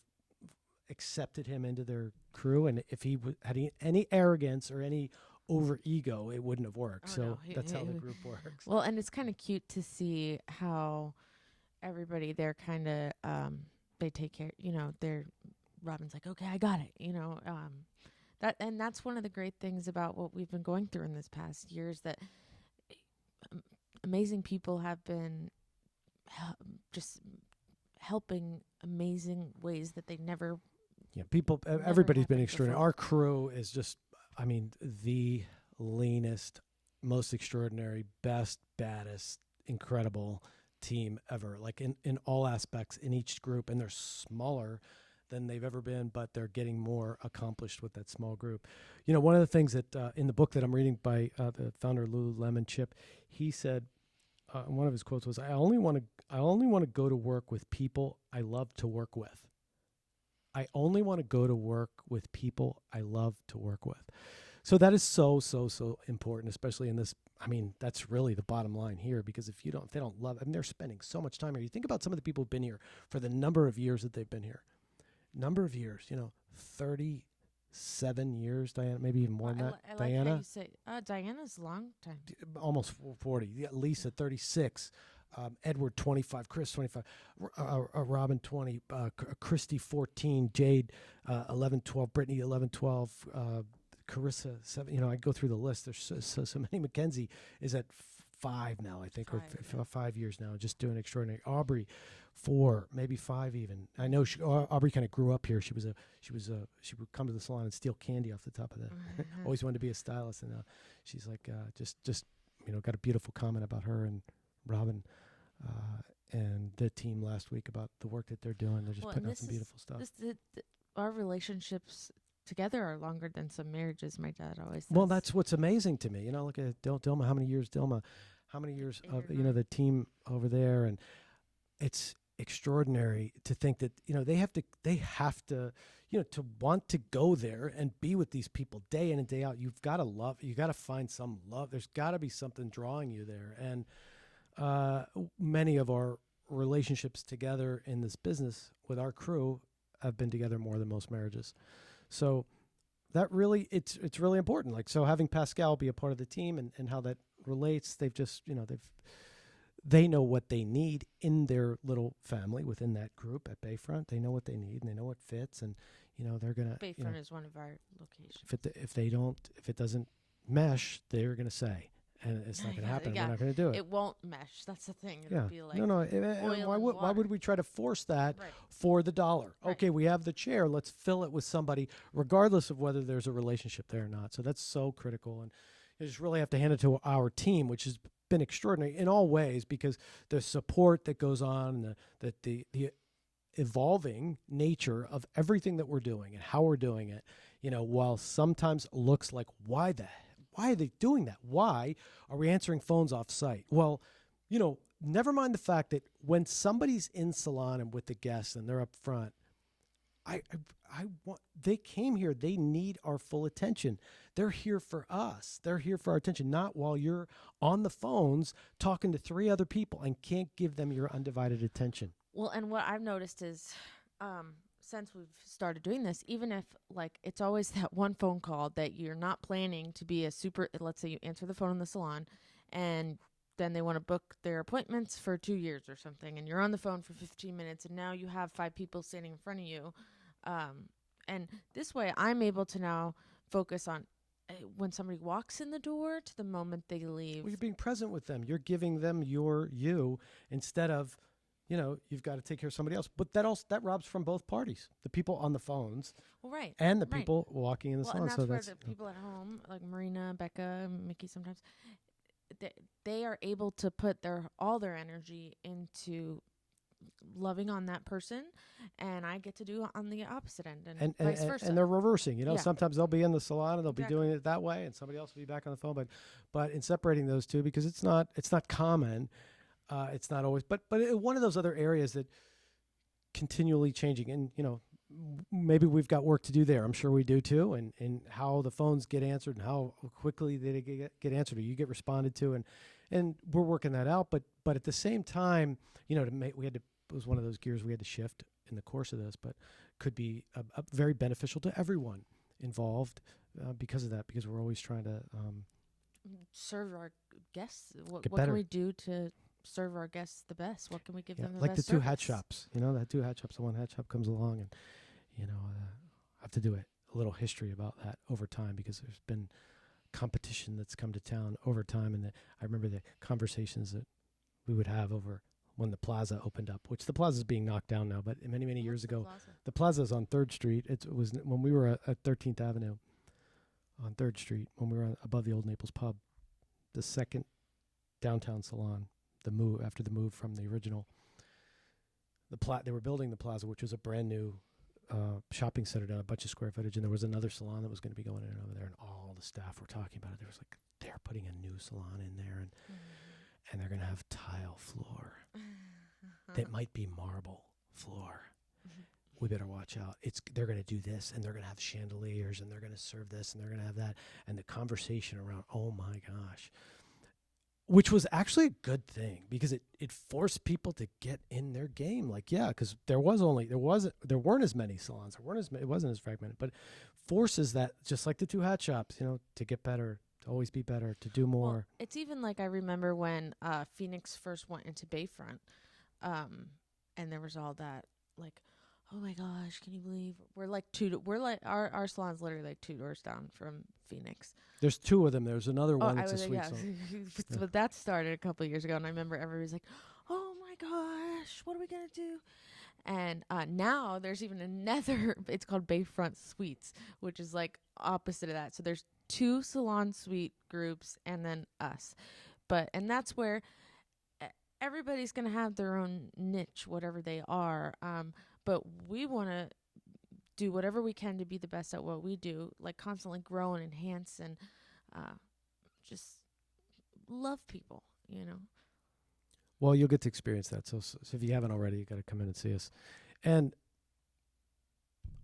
accepted him into their crew. And if he had any arrogance or any over ego, it wouldn't have worked. That's how the group works. Well, and it's kind of cute to see how everybody there kind of, they take care, Robin's like, okay, I got it, that's one of the great things about what we've been going through in this past years, that amazing people have been just helping amazing ways that they never. Yeah, everybody's been extraordinary. Before. Our crew is just, the leanest, most extraordinary, best, baddest, incredible team ever. Like in all aspects in each group, and they're smaller than they've ever been, but they're getting more accomplished with that small group. One of the things that in the book that I'm reading by the founder Lululemon Chip, he said, one of his quotes was, I only want to go to work with people I love to work with. I only want to go to work with people I love to work with. So that is so important, especially in this. That's really the bottom line here, because if they don't love, they're spending so much time here. You think about some of the people who've been here for the number of years that they've been here. 37 years, Diana, maybe even more than that. I like Diana, how you say, Diana's a long time. Almost 40. Lisa, 36. Edward, 25. Chris, 25. Robin, 20. Christy, 14. Jade, 11, 12. Brittany, 11, 12. Carissa, 7. I go through the list. There's so many. Mackenzie is at 5 now, I think, or 5 years now, just doing extraordinary. Aubrey, 4, maybe 5 even. I know Aubrey kind of grew up here. She would come to the salon and steal candy off the top of the. Always wanted to be a stylist, and she's like just got a beautiful comment about her and Robin and the team last week about the work that they're doing. They're just putting out some beautiful stuff. Our relationships together are longer than some marriages, my dad always says. Well, that's what's amazing to me. Look at Dilma, how many years of the team over there, and it's extraordinary to think that they have to to want to go there and be with these people day in and day out. You've got to find some love. There's got to be something drawing you there. And many of our relationships together in this business with our crew have been together more than most marriages. So that really, it's really important. Like, so having Pascal be a part of the team and how that relates, they've just, they know what they need in their little family within that group at Bayfront. They know what they need and they know what fits, and they're gonna. Bayfront is one of our locations. If it doesn't mesh, they're gonna say, and it's not gonna happen. We're not gonna do it. It won't mesh. That's the thing. It'll be like why would we try to force that for the dollar? Right. Okay, we have the chair. Let's fill it with somebody, regardless of whether there's a relationship there or not. So that's so critical, and you just really have to hand it to our team, which has been extraordinary in all ways, because the support that goes on, and the evolving nature of everything that we're doing and how we're doing it, while sometimes looks like, why are they doing that? Why are we answering phones off site? Well, never mind the fact that when somebody's in salon and with the guests and they're up front, they came here. They need our full attention. They're here for us. They're here for our attention, not while you're on the phones talking to 3 other people and can't give them your undivided attention. Well, and what I've noticed is since we've started doing this, even if like it's always that one phone call that you're not planning to be a super, let's say you answer the phone in the salon and then they want to book their appointments for 2 years or something, and you're on the phone for 15 minutes and now you have 5 people standing in front of you. And this way I'm able to now focus on when somebody walks in the door to the moment they leave. Well, you're being present with them. You're giving them your you instead of, you've got to take care of somebody else. But that robs from both parties, the people on the phones, Well, right, and the right. people walking in the salon. And that's So where that's the people at home, like Marina, Becca, Mickey, sometimes they are able to put all their energy into loving on that person, and I get to do on the opposite end, and vice versa. And they're reversing. Yeah. Sometimes they'll be in the salon and they'll Exactly. be doing it that way, and somebody else will be back on the phone. But in separating those two, because it's not common, it's not always. But one of those other areas that continually changing, and maybe we've got work to do there. I'm sure we do too, and how the phones get answered and how quickly they get answered, or you get responded to, and we're working that out. But at the same time, it was one of those gears we had to shift in the course of this, but could be a very beneficial to everyone involved because of that, because we're always trying to serve our guests. What better. Can we do to serve our guests the best? What can we give them the like best the two service? hat shops, that two hat shops, the one hat shop comes along, and I have to do a little history about that over time, because there's been competition that's come to town over time, and I remember the conversations that we would have over when the plaza opened up, which the plaza is being knocked down now, but many years ago, the plaza is on 3rd Street. It was when we were at 13th Avenue on 3rd Street, when we were above the old Naples pub, the second downtown salon, after the move from the original. They were building the plaza, which was a brand new shopping center down a bunch of square footage, and there was another salon that was going to be going in over there, and all the staff were talking about it. There was like, they're putting a new salon in there, and they're going to have tile floor. That might be marble floor. We better watch out. They're going to do this, and they're going to have chandeliers, and they're going to serve this, and they're going to have that. And the conversation around, oh my gosh, which was actually a good thing, because it forced people to get in their game. Like, because there weren't as many salons. It wasn't as fragmented, but forces that, just like the two hat shops, to get better, to always be better, to do more. Well, it's even like I remember when Phoenix first went into Bayfront, and there was all that like, oh my gosh, can you believe our salon's literally like 2 doors down from Phoenix. There's 2 of them. There's another one that's a sweet salon. But that started a couple of years ago, and I remember everybody's like, oh my gosh, what are we gonna do? And now there's even another, it's called Bayfront Suites, which is like opposite of that. So there's 2 salon suite groups and then us. And that's where everybody's going to have their own niche, whatever they are. But we want to do whatever we can to be the best at what we do, like constantly grow and enhance and just love people, Well, you'll get to experience that. So if you haven't already, you got to come in and see us. And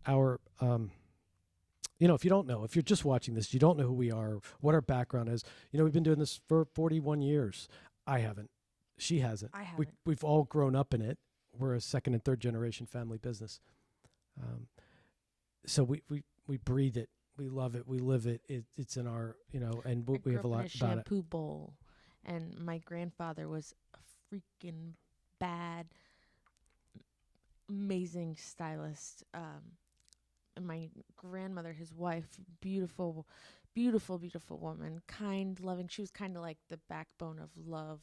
our, if you don't know, if you're just watching this, you don't know who we are, what our background is. We've been doing this for 41 years. I haven't. She hasn't. I haven't. We've all grown up in it. We're a 2nd and 3rd generation family business. So we breathe it. We love it. We live it. It's in our, and we have a lot about it. Shampoo bowl. And my grandfather was a freaking bad, amazing stylist. And my grandmother, his wife, beautiful, beautiful, beautiful woman, kind, loving. She was kind of like the backbone of love.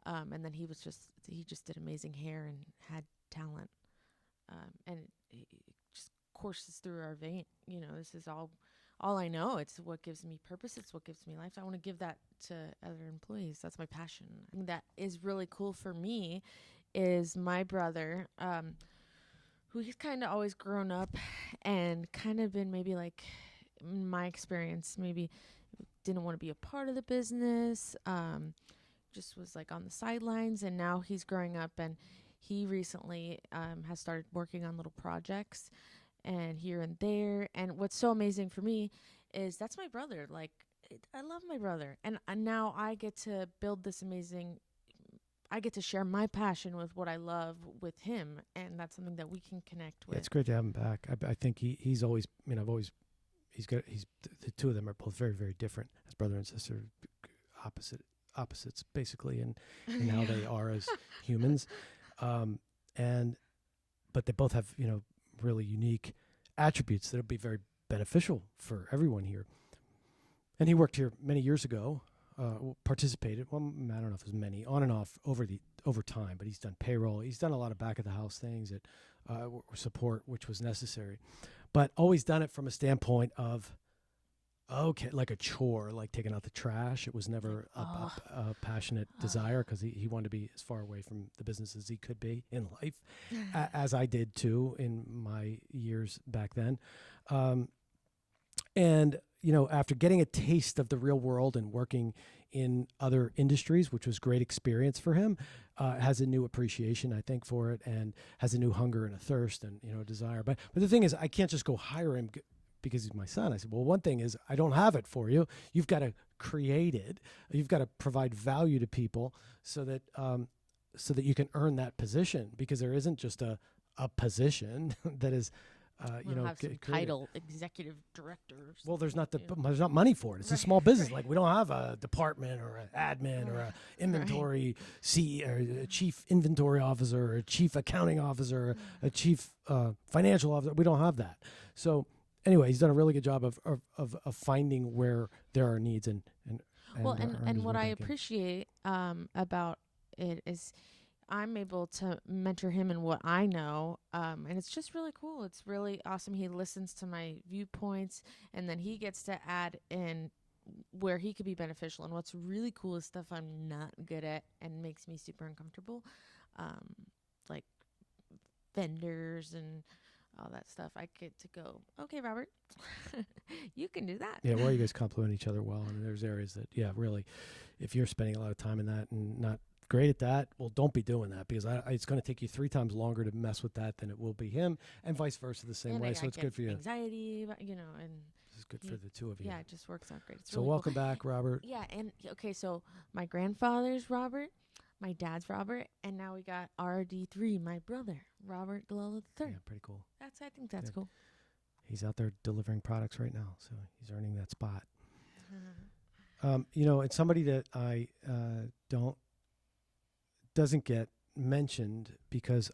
And then he just did amazing hair and had talent. And it just courses through our vein. This is all I know. It's what gives me purpose. It's what gives me life. I want to give that to other employees. That's my passion. I think that is really cool for me is my brother, who he's kind of always grown up and kind of been maybe like, in my experience, maybe didn't want to be a part of the business, just was like on the sidelines, and now he's growing up, and he recently has started working on little projects and here and there. And what's so amazing for me is that's my brother. Like, I love my brother, and now I get to build this amazing I get to share my passion with what I love with him, and that's something that we can connect with. Yeah, it's great to have him back. I think he's always, the two of them are both very, very different as brother and sister, opposites basically, in how they are as humans. But they both have, really unique attributes that'll be very beneficial for everyone here. And he worked here many years ago, participated. Well, I don't know if it was many, on and off over time, but he's done payroll. He's done a lot of back of the house things that support, which was necessary, but always done it from a standpoint of, okay, like a chore, like taking out the trash. It was never a passionate desire, because he wanted to be as far away from the business as he could be in life, as I did too in my years back then. And, after getting a taste of the real world and working in other industries, which was great experience for him, has a new appreciation, I think, for it, and has a new hunger and a thirst and, a desire. But the thing is, I can't just go hire him because he's my son. I said, well, one thing is, I don't have it for you. You've got to create it. You've got to provide value to people so that you can earn that position, because there isn't just a position that is, have some title, executive directors. Well, there's not money for it. It's a small business. Like, we don't have a department or an admin or a inventory or a chief inventory officer or a chief accounting officer, or a chief financial officer. We don't have that. So anyway, he's done a really good job of finding where there are needs and what I appreciate about it is I'm able to mentor him in what I know, and it's just really cool. It's really awesome. He listens to my viewpoints, and then he gets to add in where he could be beneficial. And what's really cool is stuff I'm not good at and makes me super uncomfortable, like vendors and all that stuff. I get to go, okay, Robert, you can do that. Yeah, well, you guys complement each other well, and there's areas that, really, if you're spending a lot of time in that and not great at that, well, don't be doing that, because it's going to take you 3 times longer to mess with that than it will be him, and vice versa the same way. So it's good for you. Anxiety, and this is good for the two of you. Yeah, it just works out great. It's so really welcome cool. back, Robert. Yeah, and okay, so my grandfather's Robert, my dad's Robert, and now we got RD3, my brother, Robert Galella III. Yeah, pretty cool. I think that's cool. He's out there delivering products right now, so he's earning that spot. It's somebody that I doesn't get mentioned because,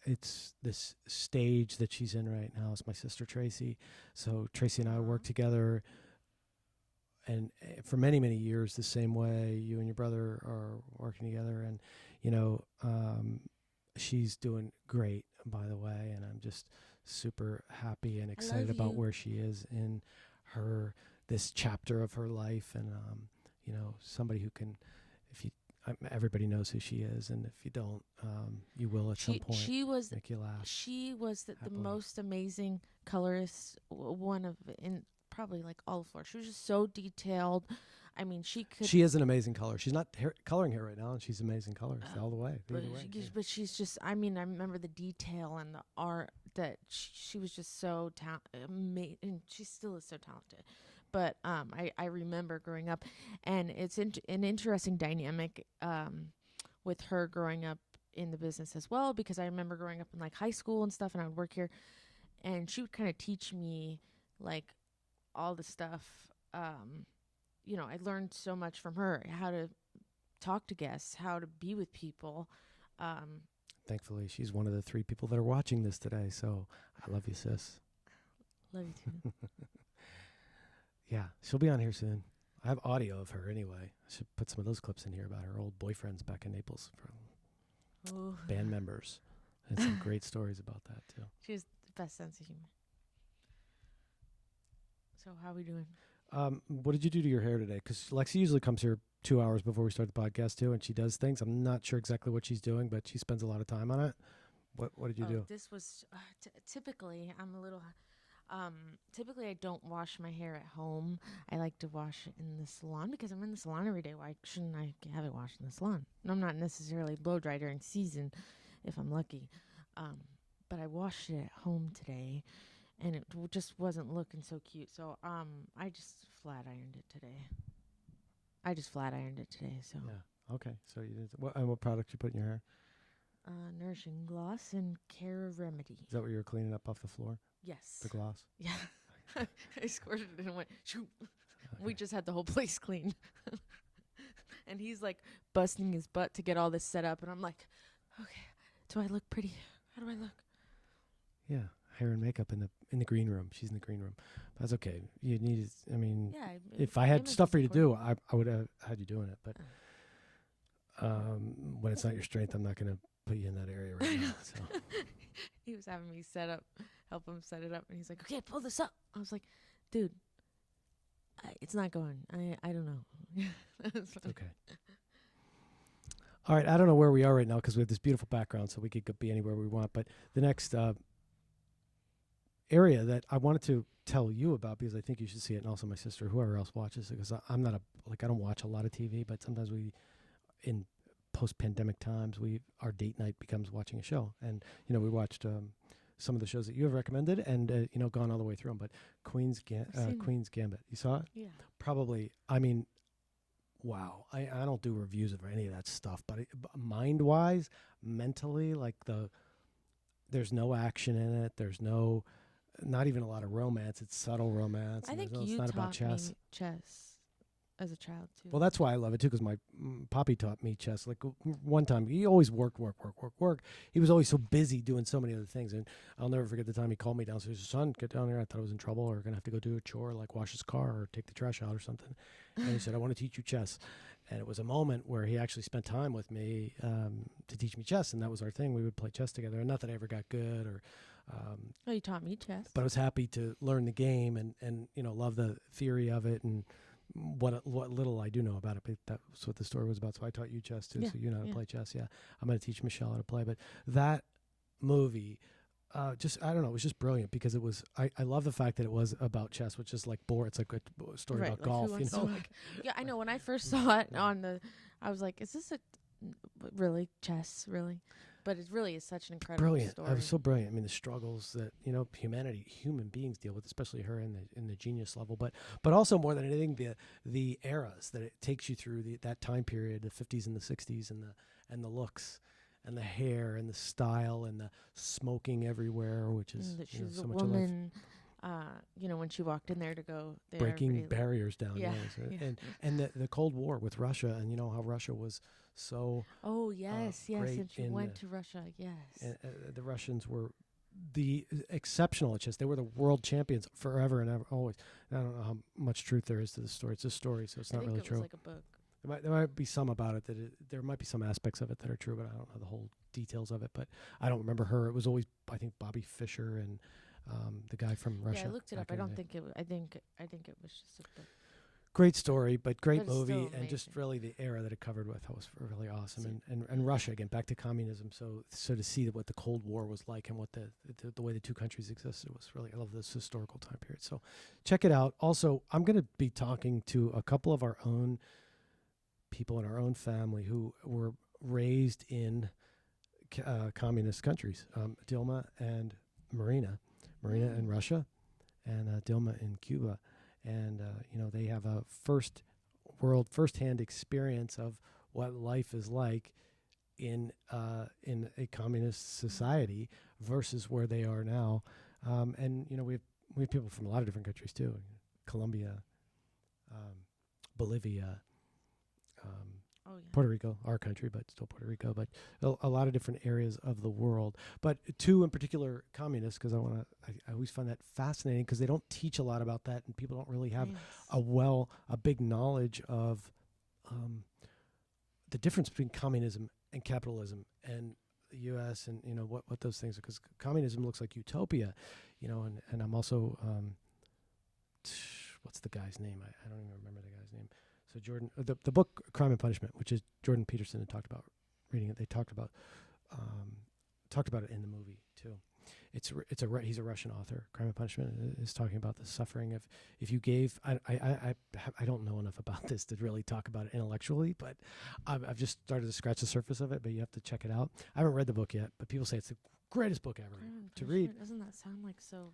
it's this stage that she's in right now. It's my sister, Tracy. So Tracy and I work together, and for many, many years, the same way you and your brother are working together. And, she's doing great, by the way, and I'm just super happy and excited about where she is in this chapter of her life. And, somebody who can, everybody knows who she is, and if you don't, you will at some point. She was make you laugh. She was the most amazing colorist, in probably like all of Florida. She was just so detailed. I mean, she is an amazing color. She's not coloring here right now, and she's an amazing colorist all the way. But she's just, I remember the detail and the art that she was just so talented, and she still is so talented. But I remember growing up, and it's an interesting dynamic with her growing up in the business as well, because I remember growing up in like high school and stuff, and I would work here, and she would kind of teach me like all the stuff. I learned so much from her, how to talk to guests, how to be with people. Thankfully, she's one of the 3 people that are watching this today, so I love you, sis. Love you too. Yeah, she'll be on here soon. I have audio of her anyway. I should put some of those clips in here about her old boyfriends back in Naples, from band members. And some great stories about that, too. She has the best sense of humor. So how are we doing? What did you do to your hair today? Because Lexi usually comes here 2 hours before we start the podcast, too, and she does things. I'm not sure exactly what she's doing, but she spends a lot of time on it. What did you do? This was typically, I'm a little... typically I don't wash my hair at home. I like to wash it in the salon because I'm in the salon every day. Why shouldn't I have it washed in the salon? And I'm not necessarily blow dry during season if I'm lucky. But I washed it at home today, and it just wasn't looking so cute. So I just flat ironed it today. So yeah, Okay. So you did. What product you put in your hair? Nourishing gloss and care remedy. Is that what you were cleaning up off the floor? Yes. The gloss. Yeah. I squirted it and went shoot. Okay. We just had the whole place clean. And he's like busting his butt to get all this set up, and I'm like, okay, do I look pretty? How do I look? Yeah, hair and makeup in the green room. She's in the green room. That's okay. You need. I mean, yeah, if I had stuff for you to do, I would have had you doing it. But when it's not your strength, I'm not going to put you in that area right now. So he was having me help him set it up, and he's like, okay, pull this up. I was like, dude, it's not going. I don't know. It's okay. All right, I don't know where we are right now because we have this beautiful background, so we could be anywhere we want. But the next area that I wanted to tell you about, because I think you should see it, and also my sister, whoever else watches it, because I'm not I don't watch a lot of TV, but sometimes in post-pandemic times, our date night becomes watching a show, and we watched some of the shows that you have recommended, and gone all the way through them. But Queen's Gambit, you saw it? Yeah. Probably. I mean, wow. I don't do reviews of any of that stuff, but mind-wise, mentally, like there's no action in it. There's not even a lot of romance. It's subtle romance. I think it's you not taught about chess. me chess as a child too. Well, that's why I love it too, because my poppy taught me chess. Like one time, he always work. He was always so busy doing so many other things, and I'll never forget the time he called me downstairs. He said, "Son, get down here. I thought I was in trouble, or gonna have to go do a chore, like wash his car or take the trash out or something." And he said, "I want to teach you chess." And it was a moment where he actually spent time with me to teach me chess, and that was our thing. We would play chess together. And not that I ever got good or. Oh, you taught me chess. But I was happy to learn the game and love the theory of it and what little I do know about it. But that's what the story was about. So I taught you chess too. Yeah, so you know how to play chess. Yeah, I'm going to teach Michelle how to play. But that movie, I don't know, it was just brilliant because it was. I love the fact that it was about chess, which is like it's like a story about golf. Yeah, I know. When I first saw it I was like, is this really chess? Really? But it really is such an incredible story. It was so brilliant. I mean, the struggles that human beings deal with, especially her in the genius level, but also more than anything, the eras that it takes you through, that time period, the 50s and the 60s, and the looks, and the hair, and the style, and the smoking everywhere, which is she was so a much woman. When she walked in there to go there, breaking barriers down. Yeah, right? And the Cold War with Russia, and how Russia was so. Oh yes, and she went to Russia. Yes, and, the Russians were the exceptional at chess. They were the world champions forever and ever, always. And I don't know how much truth there is to the story. It's a story, so it's not really true. Was like a book. There might be some about it there might be some aspects of it that are true, but I don't know the whole details of it. But I don't remember her. It was always, I think, Bobby Fischer and the guy from Russia. Yeah, I looked it up. I don't think it. I think it was just a book. Great story, but great but movie, and just really the era that it covered with was really awesome. And Russia, again, back to communism. So to see what the Cold War was like and what the way the two countries existed was really, I love this historical time period. So check it out. Also, I'm going to be talking to a couple of our own people in our own family who were raised in communist countries, Dilma and Marina in Russia, and Dilma in Cuba. And, they have a first-hand experience of what life is like in a communist society versus where they are now. And, we have people from a lot of different countries, too. Colombia, Bolivia, Puerto Rico, our country, but still Puerto Rico, but a lot of different areas of the world. But two in particular, communists, because I always find that fascinating because they don't teach a lot about that, and people don't really have a big knowledge of the difference between communism and capitalism and the U.S. and what those things are. Because communism looks like utopia, and I'm also what's the guy's name? I don't even remember the guy's name. So Jordan, the book Crime and Punishment, which is Jordan Peterson had talked about reading it. They talked about it in the movie too. He's a Russian author. Crime and Punishment is talking about the suffering of if you gave. I don't know enough about this to really talk about it intellectually, but I've just started to scratch the surface of it. But you have to check it out. I haven't read the book yet, but people say it's the greatest book ever to read. Doesn't that sound like so?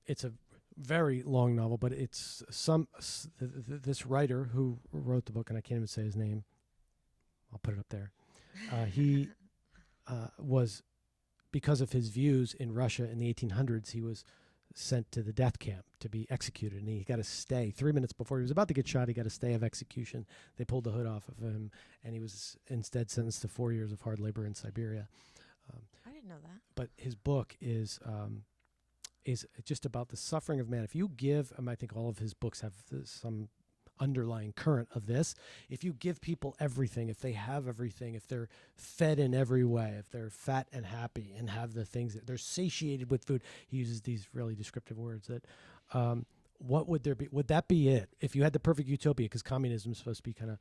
It's a very long novel, but it's this writer who wrote the book, and I can't even say his name. I'll put it up there. He was, because of his views in Russia in the 1800s, he was sent to the death camp to be executed, and he got a stay 3 minutes before he was about to get shot. He got a stay of execution. They pulled the hood off of him, and he was instead sentenced to 4 years of hard labor in Siberia. I didn't know that. But his book is just about the suffering of man. If you give, I think all of his books have some underlying current of this. If you give people everything, if they have everything, if they're fed in every way, if they're fat and happy and have the things that they're satiated with food, he uses these really descriptive words that, what would there be? Would that be it? If you had the perfect utopia, because communism is supposed to be kind of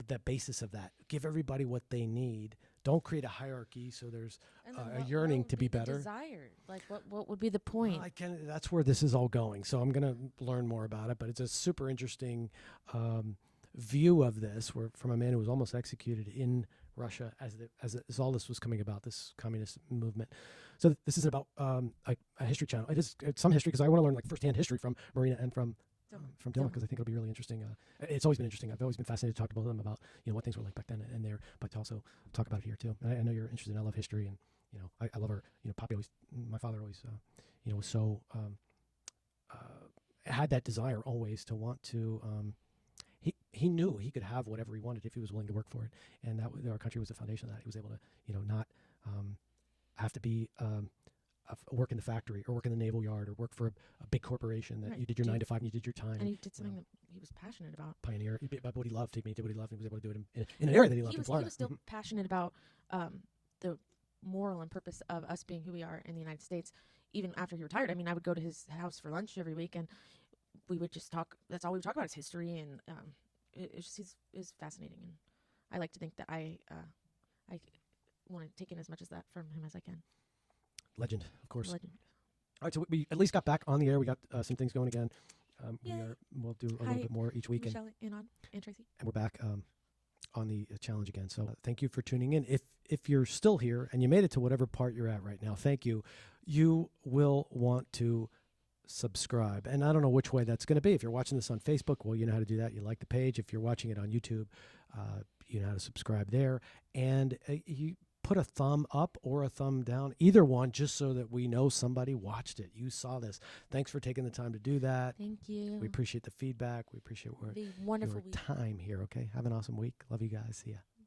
that basis of that. Give everybody what they need. Don't create a hierarchy so there's a yearning to be better. Desired? Like what would be the point? Well, that's where this is all going. So I'm going to learn more about it, but it's a super interesting view of this, where from a man who was almost executed in Russia as all this was coming about, this communist movement. So this isn't about a history channel. It's some history, because I want to learn like firsthand history from Marina and from Dylan, because I think it'll be really interesting. It's always been interesting. I've always been fascinated to talk to both of them about what things were like back then and there, but to also talk about it here too. And I know you're interested. I love history, and I love her. Poppy always, my father always, was so had that desire always to want to. He knew he could have whatever he wanted if he was willing to work for it, and that our country was the foundation of that. He was able to not have to be. Work in the factory or work in the naval yard or work for a big corporation that you did your 9 to 5 and you did your time. And he did something that he was passionate about. Pioneer, about what he loved. He did what he loved, and he was able to do it in an area that he loved in Florida. He was still passionate about the moral and purpose of us being who we are in the United States. Even after he retired, I would go to his house for lunch every week, and we would just talk. That's all we would talk about is history, and it's fascinating. And I like to think that I want to take in as much of that from him as I can. Legend, of course. Legend. All right, so we at least got back on the air. We got some things going again. We'll do a little bit more each week. Michelle and Tracy. And we're back on the challenge again. So thank you for tuning in. If you're still here and you made it to whatever part you're at right now, thank you. You will want to subscribe. And I don't know which way that's going to be. If you're watching this on Facebook, well, you know how to do that. You like the page. If you're watching it on YouTube, you know how to subscribe there. And you put a thumb up or a thumb down, either one, just so that we know somebody watched it. You saw this. Thanks for taking the time to do that. Thank you. We appreciate the feedback. We appreciate your time here. Okay. Have an awesome week. Love you guys. See ya.